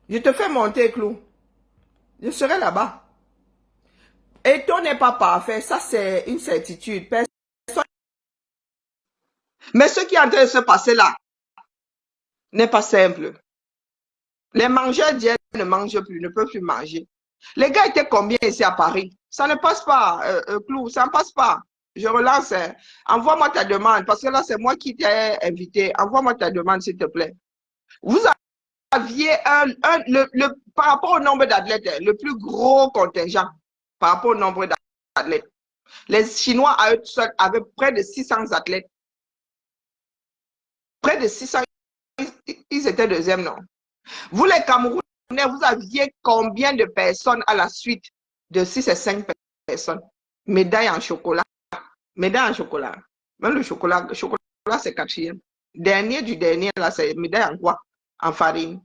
Je te fais monter, Clou. Je serai là-bas. Et tout n'est pas parfait, ça c'est une certitude. Mais ce qui est en train de se passer là n'est pas simple. Les mangeurs d'hier ne mangent plus, ne peuvent plus manger. Les gars étaient combien ici à Paris? Ça ne passe pas, Clou, ça ne passe pas. Je relance. Envoie-moi ta demande, parce que là, c'est moi qui t'ai invité. Envoie-moi ta demande, s'il te plaît. Vous aviez par rapport au nombre d'athlètes, le plus gros contingent par rapport au nombre d'athlètes. Les Chinois, à eux seuls, avaient près de 600 athlètes. Près de 600, ils étaient deuxième, non? Vous, les Camerounais, vous aviez combien de personnes à la suite de 6 et 5 personnes? Médaille en chocolat. Médaille en chocolat. Même le chocolat c'est quatrième. Dernier du dernier, là, c'est médaille en quoi? En farine.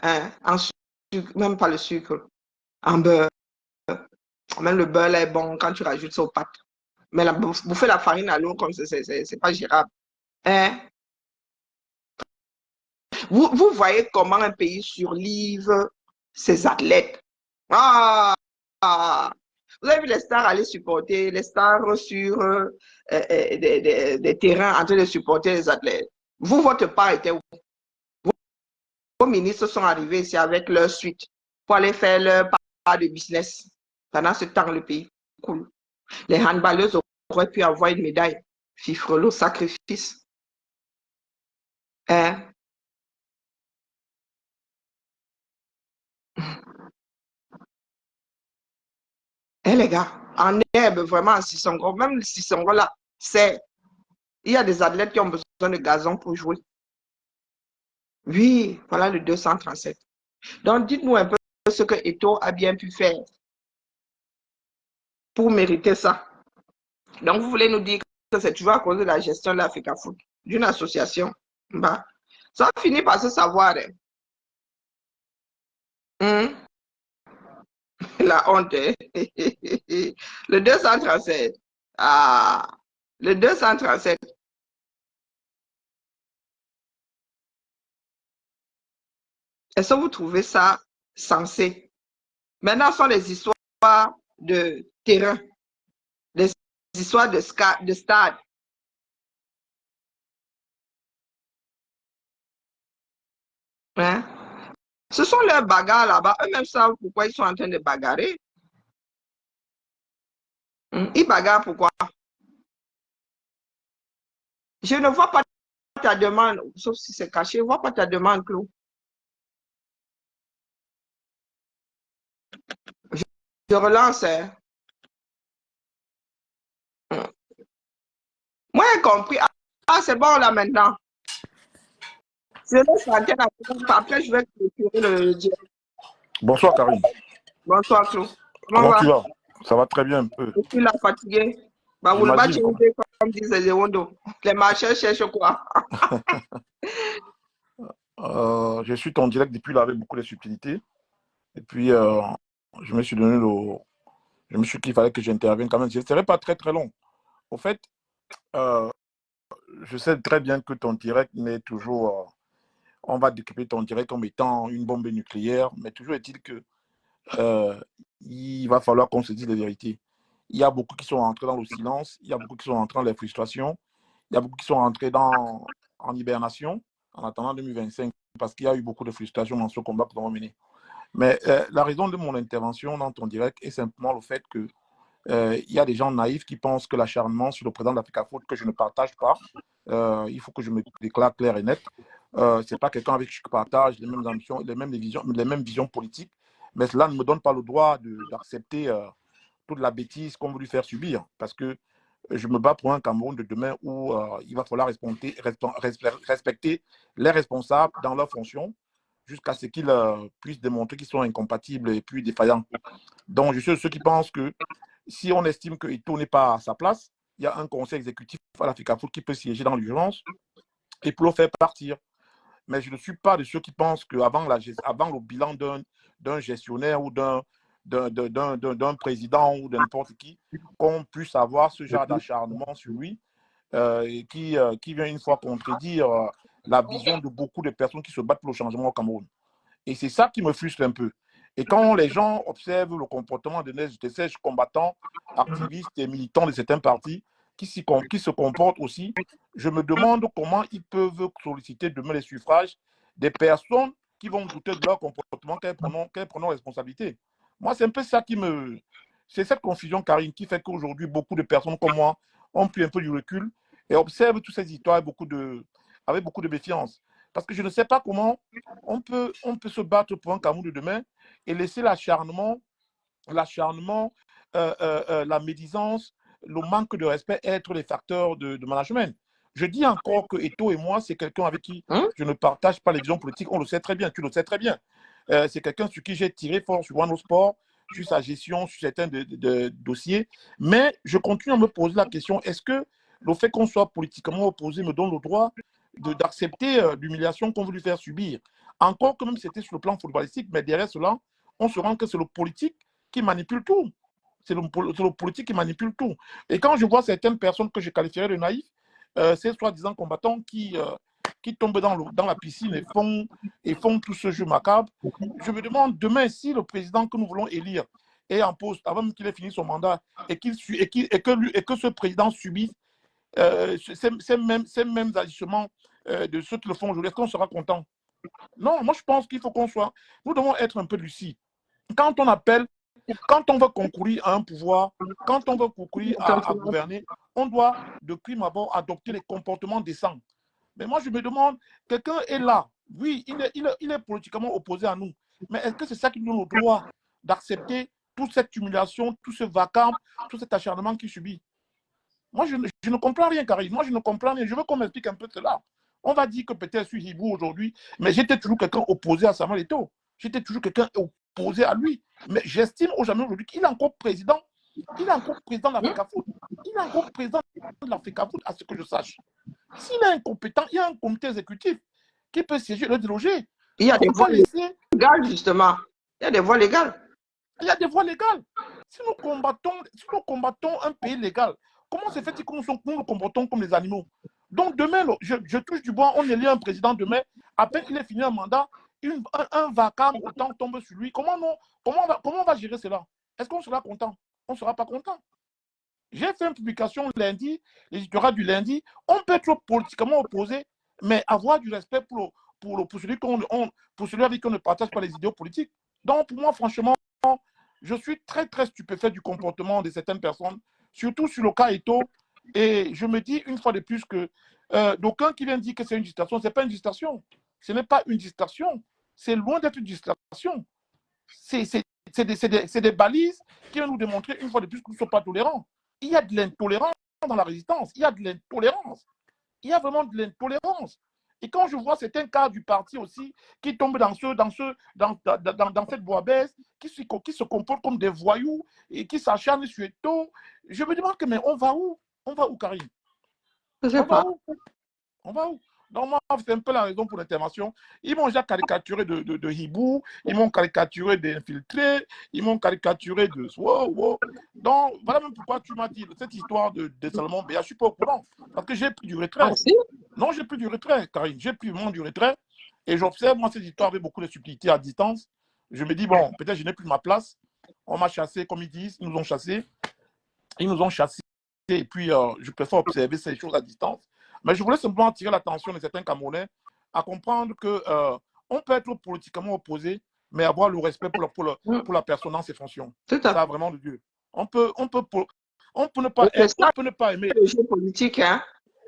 Hein? En sucre, même pas le sucre. En beurre. Même le beurre là, est bon quand tu rajoutes ça aux pâtes. Mais bouffer la farine à l'eau comme ça, c'est pas gérable. Hein? Vous voyez comment un pays surlive ses athlètes. Ah, ah. Vous avez vu les stars aller supporter, les stars sur des terrains en train de supporter les athlètes. Vous, votre part était où? Vos ministres sont arrivés ici avec leur suite pour aller faire leur part de business. Pendant ce temps, le pays cool. Les handballeuses auraient pu avoir une médaille. Fifrelo, sacrifice. Hein? Eh les gars, en herbe, vraiment, en Sissongo, même le Sissongo là, il y a des athlètes qui ont besoin de gazon pour jouer. Oui, voilà le 237. Donc, dites-nous un peu ce que Eto'o a bien pu faire pour mériter ça. Donc, vous voulez nous dire que c'est toujours à cause de la gestion de l'Africa Foot, d'une association. Bah, ça finit par se savoir. Hein. La honte. Hein. Le 237. Ah, le 237. Est-ce que vous trouvez ça sensé? Maintenant, ce sont les histoires de terrain, des histoires de stade. Hein? Ce sont leurs bagarres là-bas. Eux-mêmes savent pourquoi ils sont en train de bagarrer. Ils bagarrent pourquoi? Je ne vois pas ta demande, sauf si c'est caché. Je ne vois pas ta demande, Claude. Je relance. Hein. Moi, j'ai compris. Ah, c'est bon là maintenant. Je laisse l'antenne après, je vais clôturer le direct. Bonsoir Karine. Bonsoir, Claude. Comment tu vas? Ça va très bien un peu. Je suis là fatigué. Bah, vous le J'imagine. batez comme disent les Ewondo. Les marchés cherchent quoi? Je suis en direct depuis là avec beaucoup de subtilités. Et puis, je me suis donné je me suis dit qu'il fallait que j'intervienne quand même. Ce ne serait pas très très long. Au fait, je sais très bien que ton direct n'est toujours... on va découper ton direct comme étant une bombe nucléaire, mais toujours est-il que il va falloir qu'on se dise la vérité. Il y a beaucoup qui sont entrés dans le silence, il y a beaucoup qui sont entrés dans les frustrations, il y a beaucoup qui sont entrés en hibernation en attendant 2025 parce qu'il y a eu beaucoup de frustrations dans ce combat que nous avons mené. Mais la raison de mon intervention dans ton direct est simplement le fait que il y a des gens naïfs qui pensent que l'acharnement sur le président de l'Africa Foot, que je ne partage pas, il faut que je me déclare clair et net. Ce n'est pas quelqu'un avec qui je partage les mêmes ambitions, les mêmes visions politiques, mais cela ne me donne pas le droit d'accepter toute la bêtise qu'on veut lui faire subir, parce que je me bats pour un Cameroun de demain où il va falloir respecter les responsables dans leurs fonctions jusqu'à ce qu'ils puissent démontrer qu'ils sont incompatibles et puis défaillants. Donc, je suis de ceux qui pensent que si on estime que Eto'o n'est pas à sa place, il y a un conseil exécutif à l'Africa Foot qui peut siéger dans l'urgence et pour le faire partir. Mais je ne suis pas de ceux qui pensent qu'avant le bilan d'un gestionnaire ou d'un président ou de n'importe qui, qu'on puisse avoir ce genre d'acharnement sur lui qui vient une fois contredire la vision de beaucoup de personnes qui se battent pour le changement au Cameroun. Et c'est ça qui me frustre un peu. Et quand les gens observent le comportement de ces combattants, activistes et militants de certains partis qui se comportent aussi, je me demande comment ils peuvent solliciter demain les suffrages des personnes qui vont douter de leur comportement, qu'elles prennent responsabilité. Moi, c'est un peu ça c'est cette confusion, Karine, qui fait qu'aujourd'hui, beaucoup de personnes comme moi ont pris un peu du recul et observent toutes ces histoires avec beaucoup de méfiance. Parce que je ne sais pas comment on peut se battre pour un Cameroun de demain et laisser l'acharnement, la médisance le manque de respect être les facteurs de management. Je dis encore que Eto'o et moi, c'est quelqu'un avec qui je ne partage pas les visions politiques. On le sait très bien, tu le sais très bien. C'est quelqu'un sur qui j'ai tiré fort sur One Sport, sur sa gestion, sur certains dossiers. Mais je continue à me poser la question, est-ce que le fait qu'on soit politiquement opposé me donne le droit d'accepter l'humiliation qu'on veut lui faire subir? Encore que même c'était sur le plan footballistique, mais derrière cela, on se rend que c'est le politique qui manipule tout. C'est le politique qui manipule tout. Et quand je vois certaines personnes que je qualifierais de naïfs, ces soi-disant combattants qui tombent dans la piscine et font tout ce jeu macabre, je me demande demain si le président que nous voulons élire est en poste avant qu'il ait fini son mandat et que ce président subisse ces mêmes agissements de ceux qui le font aujourd'hui, est-ce qu'on sera content? Non, moi je pense qu'il faut nous devons être un peu lucides. Quand on veut concourir à un pouvoir, quand on veut concourir à gouverner, on doit de prime abord adopter les comportements décents. Mais moi je me demande, quelqu'un est là, oui, il est politiquement opposé à nous, mais est-ce que c'est ça qui nous donne le droit d'accepter toute cette humiliation, tout ce vacarme, tout cet acharnement qu'il subit? Moi, je ne comprends rien, Karine. Moi, je ne comprends rien. Je veux qu'on m'explique un peu cela. On va dire que peut-être je suis hibou aujourd'hui, mais j'étais toujours quelqu'un opposé à Samuel Eto'o. J'étais toujours quelqu'un opposé à lui. Mais j'estime aujourd'hui qu'il est encore président. Il est encore président de l'Africa Foot. Il est encore président de l'Africa Foot, à ce que je sache. S'il est incompétent, il y a un comité exécutif qui peut siéger et le déloger. Il y a des voies légales, justement. Il y a des voies légales. Il y a des voies légales. Si nous combattons un pays légal, comment se fait-il que nous nous comportons comme des animaux? Donc demain, je touche du bois, on élit un président demain, à peine qu'il ait fini un mandat, un vacarme autant tombe sur lui. Comment on va gérer cela? Est-ce qu'on sera content? On ne sera pas content. J'ai fait une publication lundi, l'éditorial du lundi. On peut être politiquement opposé, mais avoir du respect pour celui avec qui on ne partage pas les idéaux politiques. Donc pour moi, franchement, je suis très, très stupéfait du comportement de certaines personnes, surtout sur le cas Eto'o. Et je me dis une fois de plus que d'aucuns qui viennent dire que c'est une distraction, ce n'est pas une distraction. Ce n'est pas une distraction. C'est loin d'être une distraction. C'est des balises qui vont nous démontrer une fois de plus que nous ne sommes pas tolérants. Il y a de l'intolérance dans la résistance. Il y a de l'intolérance. Il y a vraiment de l'intolérance. Et quand je vois certains cas du parti aussi qui tombent dans cette bois-baisse, qui se comportent comme des voyous et qui s'acharnent sur Eto'o, je me demande que mais on va où? On va où, Karine? Je sais pas. On va où? Donc, moi, c'est un peu la raison pour l'intervention. Ils m'ont déjà caricaturé de hibou, ils m'ont caricaturé d'infiltré, ils m'ont caricaturé de... Wow. Donc, voilà même pourquoi tu m'as dit cette histoire de Salomon Béa. Je ne suis pas au courant, parce que j'ai pris du retrait. Ah, si? Non, j'ai pris du retrait, Karine. J'ai pris vraiment du retrait. Et j'observe, moi, cette histoire avec beaucoup de subtilité à distance. Je me dis, bon, peut-être je n'ai plus ma place. On m'a chassé, comme ils disent, ils nous ont chassés. Ils nous ont chassés. Et puis, je préfère observer ces choses à distance. Mais je voulais simplement attirer l'attention de certains Camerounais à comprendre qu'on peut être politiquement opposé, mais avoir le respect pour la personne dans ses fonctions. C'est ça vraiment de Dieu. On peut ne pas aimer. Le jeu politique, hein?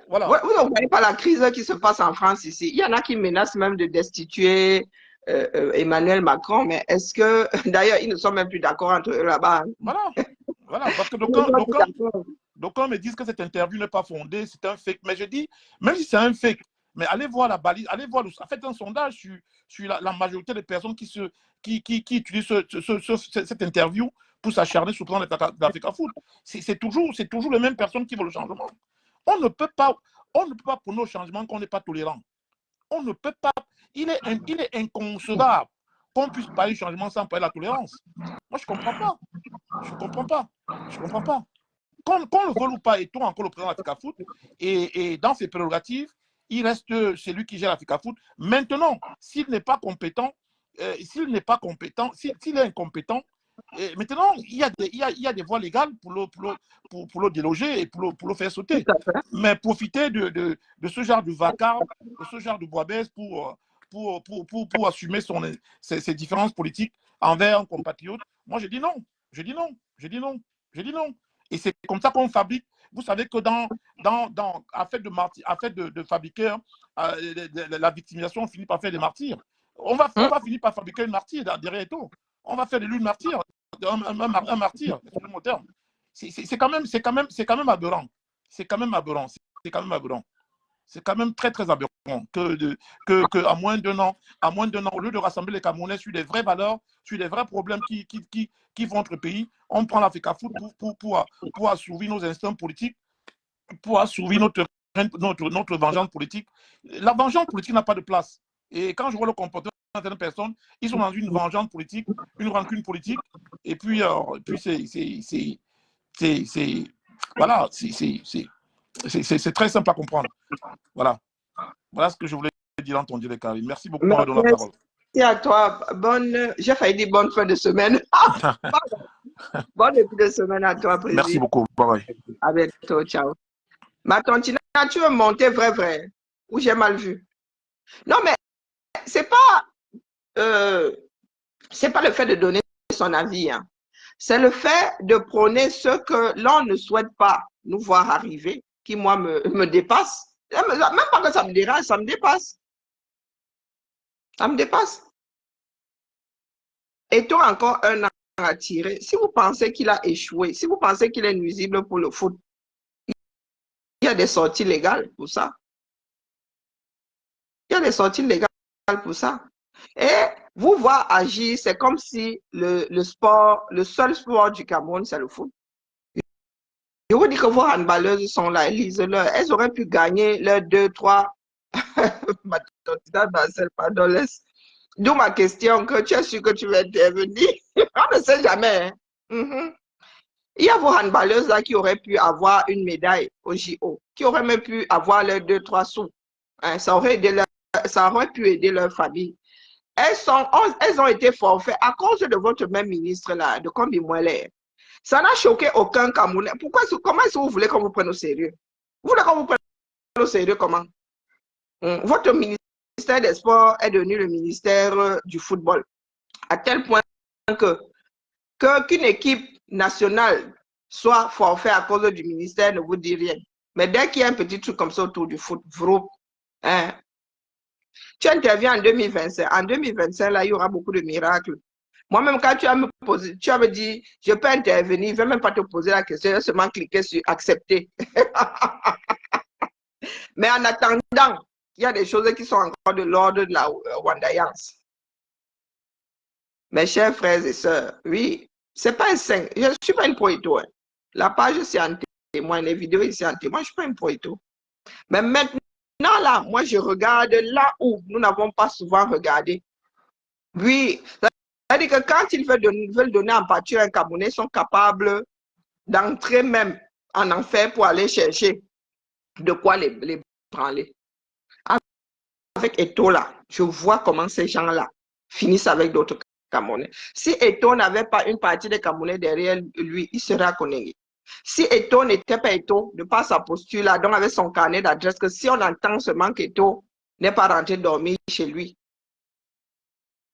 Voilà. Vous ne voyez pas la crise qui se passe en France ici. Il y en a qui menacent même de destituer Emmanuel Macron, mais est-ce que, d'ailleurs, ils ne sont même plus d'accord entre eux là-bas. Voilà, parce que d'aucuns me disent que cette interview n'est pas fondée, c'est un fake. Mais je dis, même si c'est un fake, mais allez voir la balise, faites un sondage sur la majorité des personnes qui utilisent cette interview pour s'acharner sur le plan de l'Africa Foot. C'est toujours les mêmes personnes qui veulent le changement. On ne peut pas prôner au changement qu'on n'est pas tolérant. On ne peut pas. Il est inconcevable qu'on puisse parler du changement sans parler de la tolérance. Moi, je ne comprends pas. Je ne comprends pas. Qu'on le veuille ou pas, Eto'o encore le président de l'Africa Foot, et dans ses prérogatives, il reste celui qui gère l'Africa Foot. Maintenant, s'il n'est pas compétent, s'il est incompétent, maintenant, il y a des voies légales pour le déloger et pour le faire sauter. Mais profiter de ce genre de vacarme, de ce genre de bois-baisse pour assumer ses différences politiques envers un compatriote, moi je dis non. Et c'est comme ça qu'on fabrique. Vous savez que afin de fabriquer la victimisation, on finit par faire des martyrs. On va finir par fabriquer une martyre derrière tout. On va faire de lui une martyr, un martyr, c'est le mot terme. c'est quand même aberrant. C'est quand même aberrant. C'est quand même aberrant. C'est quand même très, très aberrant que à moins d'un an, au lieu de rassembler les Camerounais sur des vraies valeurs, sur des vrais problèmes qui font notre pays, on prend l'Africa Foot pour assouvir nos instincts politiques, pour assouvir notre vengeance politique. La vengeance politique n'a pas de place. Et quand je vois le comportement de certaines personnes, ils sont dans une vengeance politique, une rancune politique, et puis voilà, c'est très simple à comprendre. Voilà. Voilà ce que je voulais dire dans ton direct, Karine. Merci beaucoup de me donner la parole. Merci à toi. J'ai failli dire bonne fin de semaine. Bonne début de semaine à toi, président. Merci beaucoup. Bye bye. À bientôt. Ciao. Ma tantina, tu veux monter vrai, ou j'ai mal vu? Non, mais c'est pas le fait de donner son avis. Hein. C'est le fait de prôner ce que l'on ne souhaite pas nous voir arriver, qui, moi, me dépasse. Même pas que ça me dérange, ça me dépasse. Ça me dépasse. Est-on encore un an à tirer? Si vous pensez qu'il a échoué, si vous pensez qu'il est nuisible pour le foot, il y a des sorties légales pour ça. Il y a des sorties légales pour ça. Et vous voir agir, c'est comme si le seul sport du Cameroun, c'est le foot. Je vous dis que vos handballeuses sont là, lisez-leur. Elles auraient pu gagner leurs 2, 3. D'où ma question, que tu es sûr que tu vas intervenir. On ne sait jamais. Hein? Il y a vos handballeuses là qui auraient pu avoir une médaille au JO, qui auraient même pu avoir leurs 2, 3 sous. Hein, ça aurait pu aider leur famille. Elles ont été forfaites à cause de votre même ministre là, de Kombi Mwele. Ça n'a choqué aucun Camerounais. Comment est-ce que vous voulez qu'on vous prenne au sérieux? Vous voulez qu'on vous prenne au sérieux comment? Votre ministère des Sports est devenu le ministère du football. À tel point qu'une équipe nationale soit forfait à cause du ministère ne vous dit rien. Mais dès qu'il y a un petit truc comme ça autour du foot, hein, tu interviens en 2025. En 2025, là, il y aura beaucoup de miracles. Moi-même, quand tu as me dit, je peux intervenir, je ne vais même pas te poser la question, je vais seulement cliquer sur accepter. Mais en attendant, il y a des choses qui sont encore de l'ordre de la Wandayance. Mes chers frères et sœurs, oui, c'est pas un 5. Je ne suis pas une poéto. Hein. La page, c'est en témoin, les vidéos, c'est en témoin. Je ne suis pas une poéto. Mais maintenant, là, moi, je regarde là où nous n'avons pas souvent regardé. Oui, c'est-à-dire que quand ils veulent donner en pâture un Camerounais, ils sont capables d'entrer même en enfer pour aller chercher de quoi les branler. Avec Eto'o là, je vois comment ces gens-là finissent avec d'autres Camerounais. Si Eto'o n'avait pas une partie des Camerounais derrière lui, il serait à Koningui. Si Eto'o n'était pas Eto'o, de par sa posture là, donc avec son carnet d'adresse, que si on entend seulement qu'Eto'o n'est pas rentré dormir chez lui,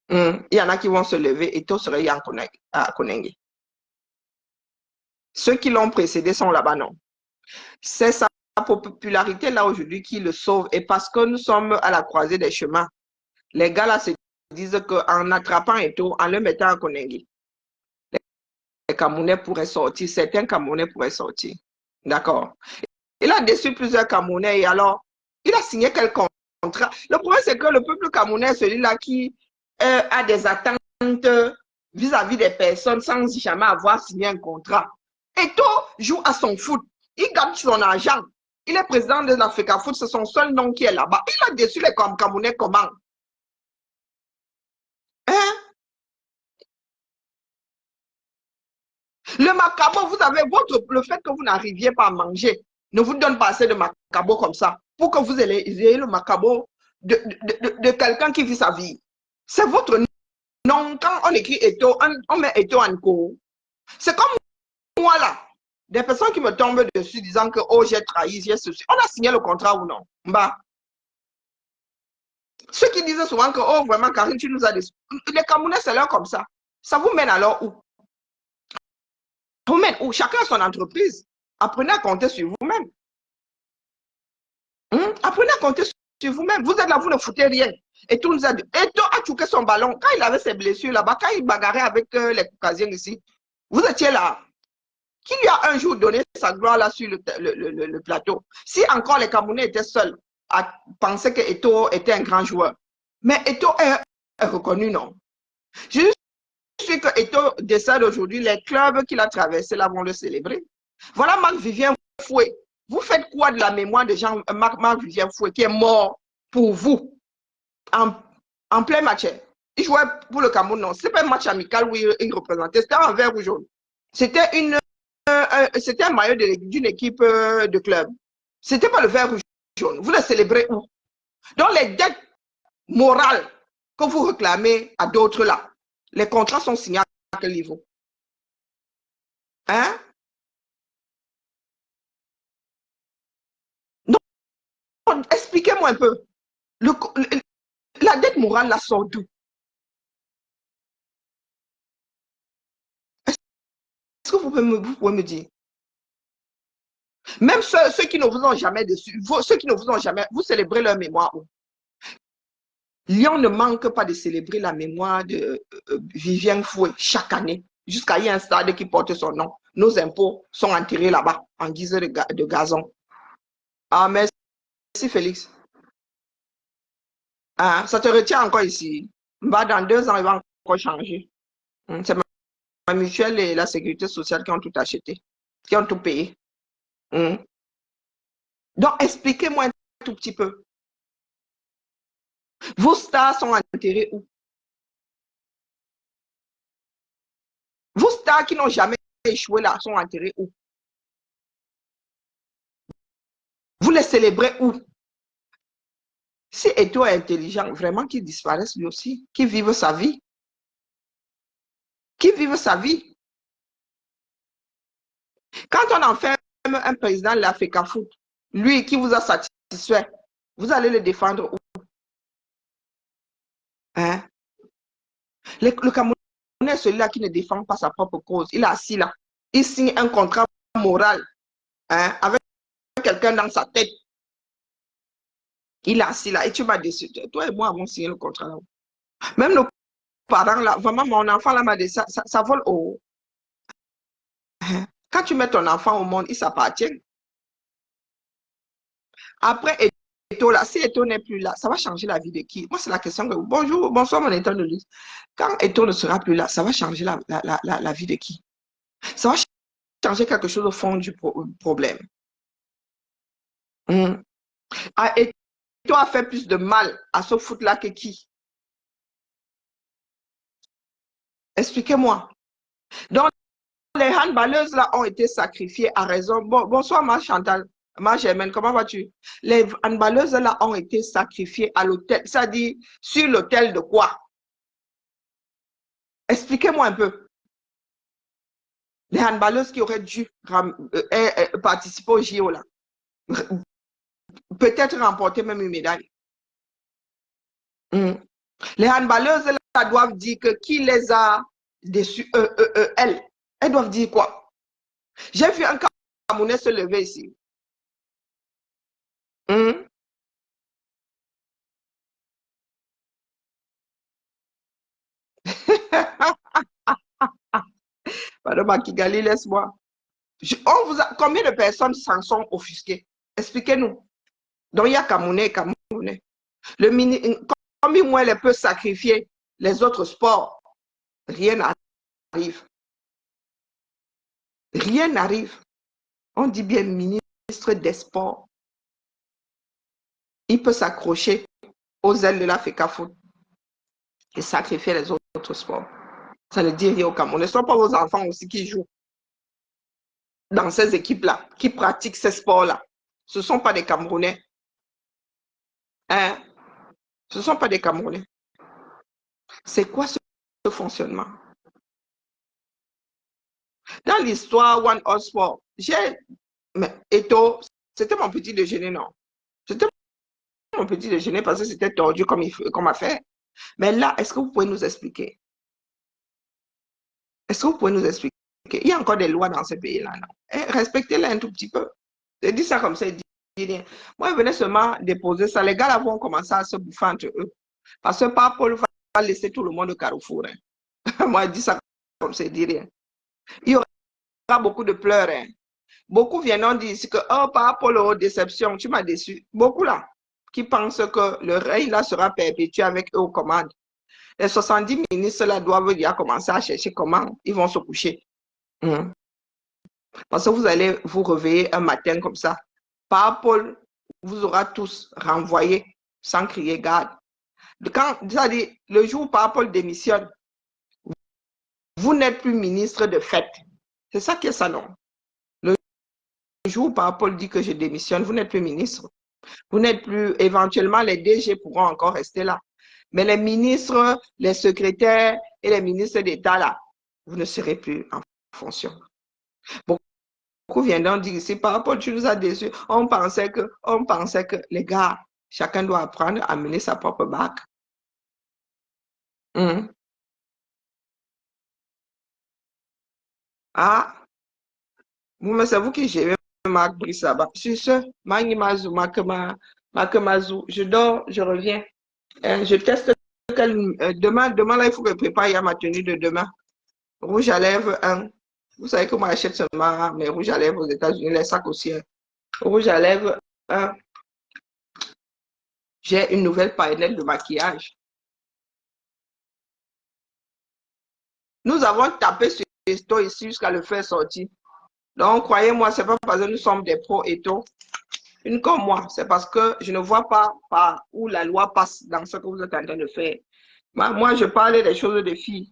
il y en a qui vont se lever, Eto'o serait à Koningui. Ceux qui l'ont précédé sont là-bas, non. C'est sa popularité là aujourd'hui qui le sauve, et parce que nous sommes à la croisée des chemins. Les gars là se disent qu'en attrapant Eto'o, en le mettant à Koningui, les Camerounais pourraient sortir, certains Camerounais pourraient sortir. D'accord. Il a déçu plusieurs Camerounais et alors, il a signé quel contrat? Le problème, c'est que le peuple camerounais est celui-là qui a des attentes vis-à-vis des personnes sans jamais avoir signé un contrat. Eto'o joue à son foot. Il gagne son argent. Il est président de l'Africa Foot, c'est son seul nom qui est là-bas. Il a déçu les Camerounais comment? Hein? Le macabo, vous avez le fait que vous n'arriviez pas à manger ne vous donne pas assez de macabo comme ça pour que vous ayez le macabo de quelqu'un qui vit sa vie. C'est votre nom. Quand on écrit Eto'o, on met Eto'o en cours. C'est comme moi là. Des personnes qui me tombent dessus disant que oh j'ai trahi, j'ai ceci. On a signé le contrat ou non? Bah. Ceux qui disent souvent que oh vraiment Karine tu nous as déçus. Les Camerounais c'est leur comme ça. Ça vous mène alors où? Vous mène où? Chacun a son entreprise. Apprenez à compter sur vous-même. Apprenez à compter sur vous-même. Vous êtes là, vous ne foutez rien. Et tout nous a dit. Eto'o a chouqué son ballon. Quand il avait ses blessures là-bas, quand il bagarrait avec les Caucasiens ici, vous étiez là. Qui lui a un jour donné sa gloire là sur le plateau? Si encore les Camerounais étaient seuls à penser que Eto'o était un grand joueur. Mais Eto'o est reconnu, non? Je suis que Eto'o décède aujourd'hui, les clubs qu'il a traversés là vont le célébrer. Voilà Marc-Vivien Foué. Vous faites quoi de la mémoire de Marc-Vivien Foué qui est mort pour vous en plein match? Il jouait pour le Cameroun, non. Ce n'est pas un match amical où il représentait, c'était un vert ou jaune. C'était un maillot d'une équipe de club. C'était pas le vert ou jaune. Vous le célébrez où? Donc les dettes morales que vous réclamez à d'autres là, les contrats sont signés à quel niveau? Hein? Non, expliquez-moi un peu. La dette morale la sort d'où? Est-ce que vous pouvez me dire? Même ceux qui ne vous ont jamais déçu, ceux qui ne vous ont jamais, vous célébrez leur mémoire où? Lyon ne manque pas de célébrer la mémoire de Vivien Foué chaque année, jusqu'à y a un stade qui porte son nom. Nos impôts sont enterrés là-bas en guise de gazon. Ah, merci Félix. Ah, ça te retient encore ici. Dans 2 ans, il va encore changer. C'est ma mutuelle et la sécurité sociale qui ont tout acheté, qui ont tout payé. Donc, expliquez-moi un tout petit peu. Vos stars sont enterrés où? Vos stars qui n'ont jamais échoué là sont enterrés où? Vous les célébrez où? Si Eto'o est intelligent, vraiment qu'il disparaisse lui aussi, qu'il vive sa vie. Qu'il vive sa vie. Quand on enferme un président de l'Africa Foot, lui qui vous a satisfait, vous allez le défendre où? Hein? Le Camerounais est celui-là qui ne défend pas sa propre cause. Il est assis là. Il signe un contrat moral avec quelqu'un dans sa tête. Il est assis là et tu m'as déçu. Toi et moi avons signé le contrat là. Même nos parents là, vraiment mon enfant là m'a dit ça vole au. Quand tu mets ton enfant au monde, il s'appartient. Après Eto'o là, si Eto'o n'est plus là, ça va changer la vie de qui? Moi, c'est la question que. Bonjour, bonsoir mon état de liste. Quand Eto'o ne sera plus là, ça va changer la vie de qui? Ça va changer quelque chose au fond du problème. Eto'o a fait plus de mal à ce foot-là que qui? Expliquez-moi. Donc, les handballeuses là ont été sacrifiées à raison. Bonsoir, ma Chantal, ma Germaine, comment vas-tu? Les handballeuses là ont été sacrifiées à l'hôtel. C'est-à-dire, sur l'hôtel de quoi? Expliquez-moi un peu. Les handballeuses qui auraient dû participer au JO là. Peut-être remporter même une médaille. Les handballeuses là doivent dire que qui les a déçues, elles. Elles doivent dire quoi? J'ai vu un Camerounais se lever ici. Pardon, Makigali, laisse-moi. Combien de personnes s'en sont offusquées? Expliquez-nous. Donc, il y a Camerounais et Camerounais. Combien moins elle peut sacrifier les autres sports? Rien n'arrive. Rien n'arrive. On dit bien ministre des Sports. Il peut s'accrocher aux ailes de l'Africa Foot et sacrifier les autres sports. Ça ne dit rien au Cameroun. Ce ne sont pas vos enfants aussi qui jouent dans ces équipes-là, qui pratiquent ces sports-là. Ce ne sont pas des Camerounais. Ce ne sont pas des Camerounais. C'est quoi ce fonctionnement? Dans l'histoire One All Sport, Eto'o, c'était mon petit déjeuner, non? C'était mon petit déjeuner parce que c'était tordu comme affaire. Mais là, est-ce que vous pouvez nous expliquer? Est-ce que vous pouvez nous expliquer? Il y a encore des lois dans ce pays-là, non? Respectez-les un tout petit peu. Je dis ça comme ça, dit rien. Moi, je venais seulement déposer ça. Les gars là vont commencer à se bouffer entre eux. Parce que Paul va laisser tout le monde au carrefour. Moi, je dis ça comme ça, je dis rien. Il y aura Pas beaucoup de pleurs. Hein. Beaucoup viennent dire ici que, oh, par rapport aux déceptions, tu m'as déçu. Beaucoup là, qui pensent que le règne là sera perpétué avec eux aux commandes. Les 70 ministres là doivent déjà commencer à chercher comment ils vont se coucher. Parce que vous allez vous réveiller un matin comme ça. Par Paul vous aura tous renvoyé sans crier garde. C'est-à-dire, le jour où par Paul démissionne, vous n'êtes plus ministre de fait. C'est ça qui est ça, non? Le jour où par Paul dit que je démissionne, vous n'êtes plus ministre. Vous n'êtes plus, éventuellement, les DG pourront encore rester là. Mais les ministres, les secrétaires et les ministres d'État, là, vous ne serez plus en fonction. Beaucoup viendront dire ici, par rapport, tu nous as déçus. On pensait que, les gars, chacun doit apprendre à mener sa propre barque. Ah, c'est vous qui gérez Marc Brice là-bas. Sur ce, Makemazu, je dors, je reviens. Je teste demain là, il faut que je prépare ma tenue de demain. Rouge à lèvres 1. Vous savez que moi, j'achète seulement mes rouges à lèvres aux États-Unis, les sacs aussi. Rouge à lèvres 1. J'ai une nouvelle palette de maquillage. Nous avons tapé sur les stores ici jusqu'à le faire sortir. Donc, croyez-moi, ce n'est pas parce que nous sommes des pros et tout. Une comme moi, c'est parce que je ne vois pas par où la loi passe dans ce que vous êtes en train de faire. Moi, je parlais des choses de filles.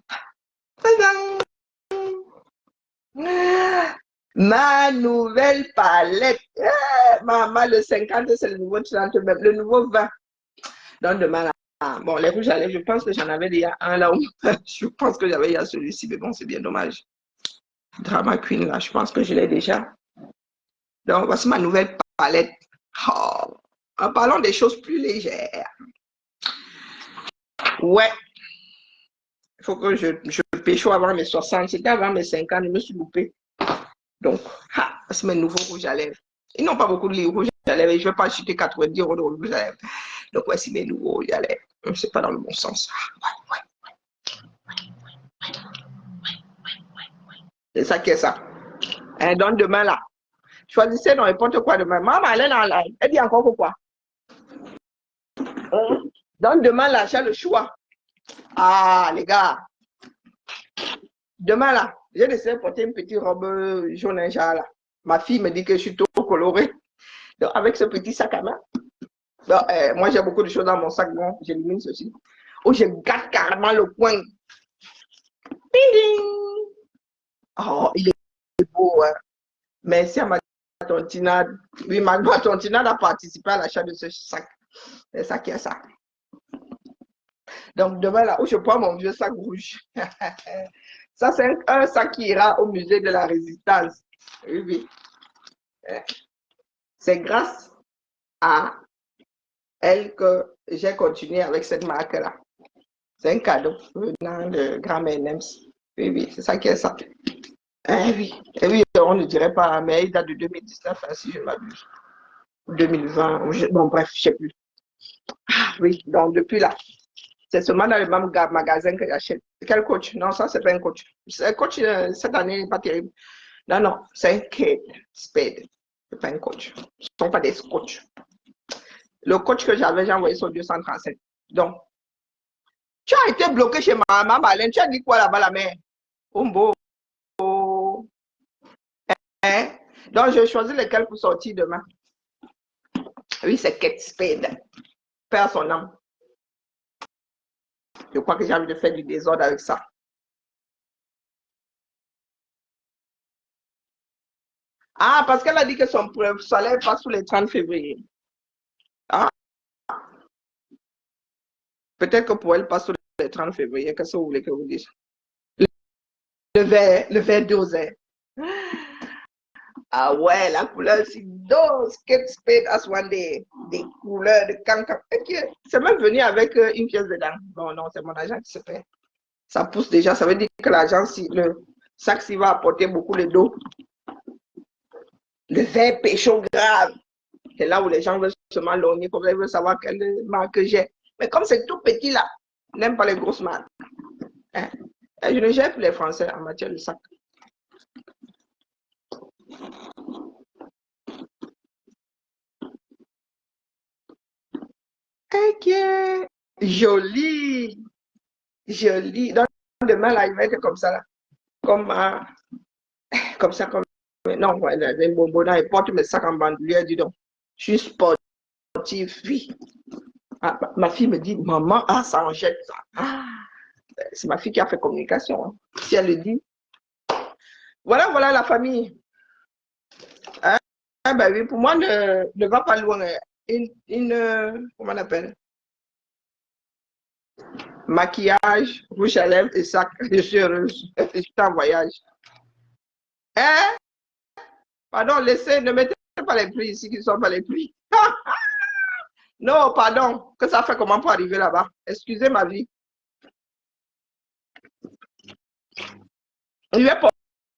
Ma nouvelle palette. Maman, le 50, c'est le nouveau 30, même le nouveau 20. Donc, demain, là. Bon, les rouges à lèvres, je pense que j'en avais déjà un là. Je pense que j'avais déjà celui-ci, mais bon, c'est bien dommage. Drama Queen, là, je pense que je l'ai déjà. Donc, voici ma nouvelle palette. Oh, en parlant des choses plus légères. Ouais. Il faut que je pécho avant mes 60. C'était avant mes 50, je me suis loupé. Donc, c'est mes nouveaux rouges à lèvres. Ils n'ont pas beaucoup de rouges à lèvres et je ne vais pas acheter 90 € de rouges à lèvres. Donc, voici mes nouveaux rouges à lèvres. C'est pas dans le bon sens. C'est ça qui est ça. Et donc, demain, là, choisissez dans n'importe quoi demain. Maman, elle est dans la... Elle dit encore quoi? Donc, demain, là, j'ai le choix. Ah, les gars. Demain, là, j'ai décidé de porter une petite robe jaune et là. Ma fille me dit que je suis trop colorée. Donc, avec ce petit sac à main. Donc, moi, j'ai beaucoup de choses dans mon sac. Bon, j'élimine ceci. Oh, je gâte carrément le coin. Ding, ding. Oh, il est beau. Hein. Merci à ma tontinade. Oui, ma tontinade a participé à l'achat de ce sac. C'est ça qui est ça. Donc, demain, là où je prends mon vieux sac rouge. Ça, c'est un sac qui ira au musée de la Résistance. Oui. C'est grâce à elle que j'ai continué avec cette marque-là. C'est un cadeau venant de grand-mère Nems. Oui, c'est ça qui est ça. Oui, on ne dirait pas, mais il date de 2019, hein, si je m'abuse. 2020, bon, bref, je ne sais plus. Oui, donc depuis là, c'est seulement dans le même magasin que j'achète. Quel coach? Non, ça, c'est pas un coach. Un coach, cette année, n'est pas terrible. Non, c'est un Kate Spade. C'est pas un coach. Ce ne sont pas des coachs. Le coach que j'avais, j'ai envoyé sur 237. Donc, tu as été bloqué chez maman Marlène. Tu as dit quoi là-bas, la mère? Ombo. Hein? Donc, je choisis lequel pour sortir demain. Oui, c'est Kate Spade. Père son âme. Je crois que j'ai envie de faire du désordre avec ça. Ah, parce qu'elle a dit que son soleil passe sous les 30 février. Ah. Peut-être que pour elle passe sous les 30 février. Qu'est-ce que vous voulez que vous dise? Le vert dosé. Ah ouais, la couleur, c'est dos, Kate Spade as one des couleurs de cancan. C'est même venu avec une pièce dedans. Non, c'est mon agent qui se fait. Ça pousse déjà, ça veut dire que l'agent, le sac, s'il va apporter beaucoup de dos. Le vert pécho grave. C'est là où les gens veulent seulement lorgner, comme ils veulent savoir quelle marque j'ai. Mais comme c'est tout petit là, ils n'aiment pas les grosses marques. Hein? Je ne gère plus les Français en matière de sac. Joli. Joli. Donc, demain, là, il va être comme ça, là. Comme, comme ça, comme. Non, voilà, les bonbons, ils portent mes sacs en bandoulière, dis donc. Je suis sportive, oui. Ah, ma fille me dit, maman, ça en jette ça. C'est ma fille qui a fait communication. Hein. Si elle le dit. Voilà, voilà la famille. Ben oui, pour moi, ne va pas loin. Comment on appelle? Maquillage, rouge à lèvres et sac. Je suis heureuse. Je suis en voyage. Hein? Pardon, laissez, ne mettez pas les prix ici qui ne sont pas les prix. Non, pardon. Que ça fait comment pour arriver là-bas? Excusez ma vie. Je vais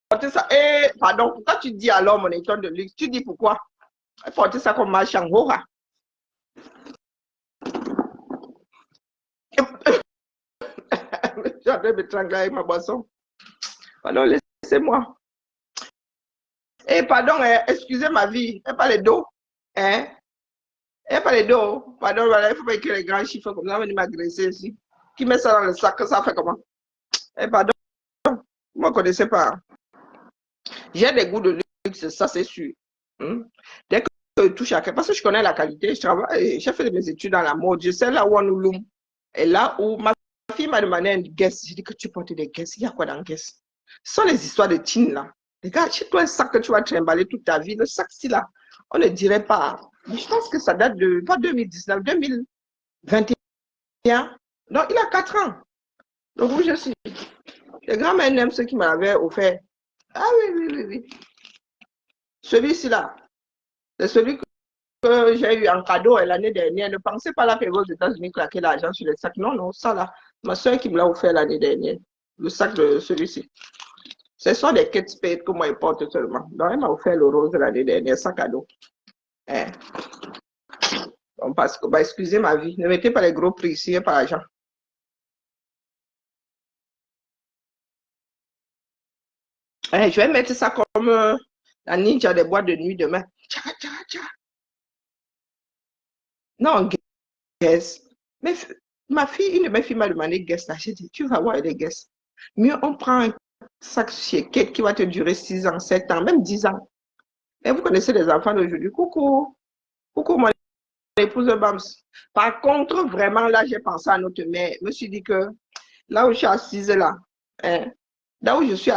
porter ça. Eh, pardon, pourquoi tu dis alors mon étonne de luxe? Tu dis pourquoi? Je vais porter ça comme marchand. J'ai en train de me trangler avec ma boisson. Pardon, laissez-moi. Eh, pardon, excusez ma vie. Et pas les dos. Hein? Et pas les dos. Pardon, voilà, il ne faut pas écrire les grands chiffres comme ça. On va m'agresser ici. Qui met ça dans le sac? Ça fait comment? Eh, pardon. Vous ne me connaissez pas. J'ai des goûts de luxe, ça c'est sûr. Dès que je touche à quelque parce que je connais la qualité, je travaille, j'ai fait mes études dans la mode, je sais là où on nous loue. Et là où ma fille m'a demandé un guess, j'ai dit que tu portes des guess. Il y a quoi dans guess? Ce sont les histoires de tin là. Regarde, chez toi un sac que tu vas trimballer toute ta vie, le sac-ci là, on ne dirait pas. Mais je pense que ça date de, pas 2019, 2021. Donc il a 4 ans. Donc où je suis. Les grands-mères aiment ceux qui m'avaient offert. Ah oui. Celui-ci là, c'est celui que j'ai eu en cadeau l'année dernière. Ne pensez pas là que aux États-Unis claquer l'argent sur les sacs. Non, non, ça là, ma soeur qui me l'a offert l'année dernière. Le sac de celui-ci. Ce sont des Kate Spade que moi je porte seulement. Donc elle m'a offert le rose l'année dernière, sac cadeau. Donc, parce que, excusez ma vie, ne mettez pas les gros prix ici par l'argent. Je vais mettre ça comme la ninja des boîtes de nuit demain. Non, guess. Mais ma fille, une de mes filles m'a demandé guess là. J'ai dit, tu vas voir des guess. Mieux, on prend un sac chez Kate qui va te durer 6 ans, 7 ans, même 10 ans. Et vous connaissez les enfants d'aujourd'hui. Coucou, mon épouse Bams. Par contre, vraiment, là, j'ai pensé à notre mère. Je me suis dit que là où je suis assise là, là où je suis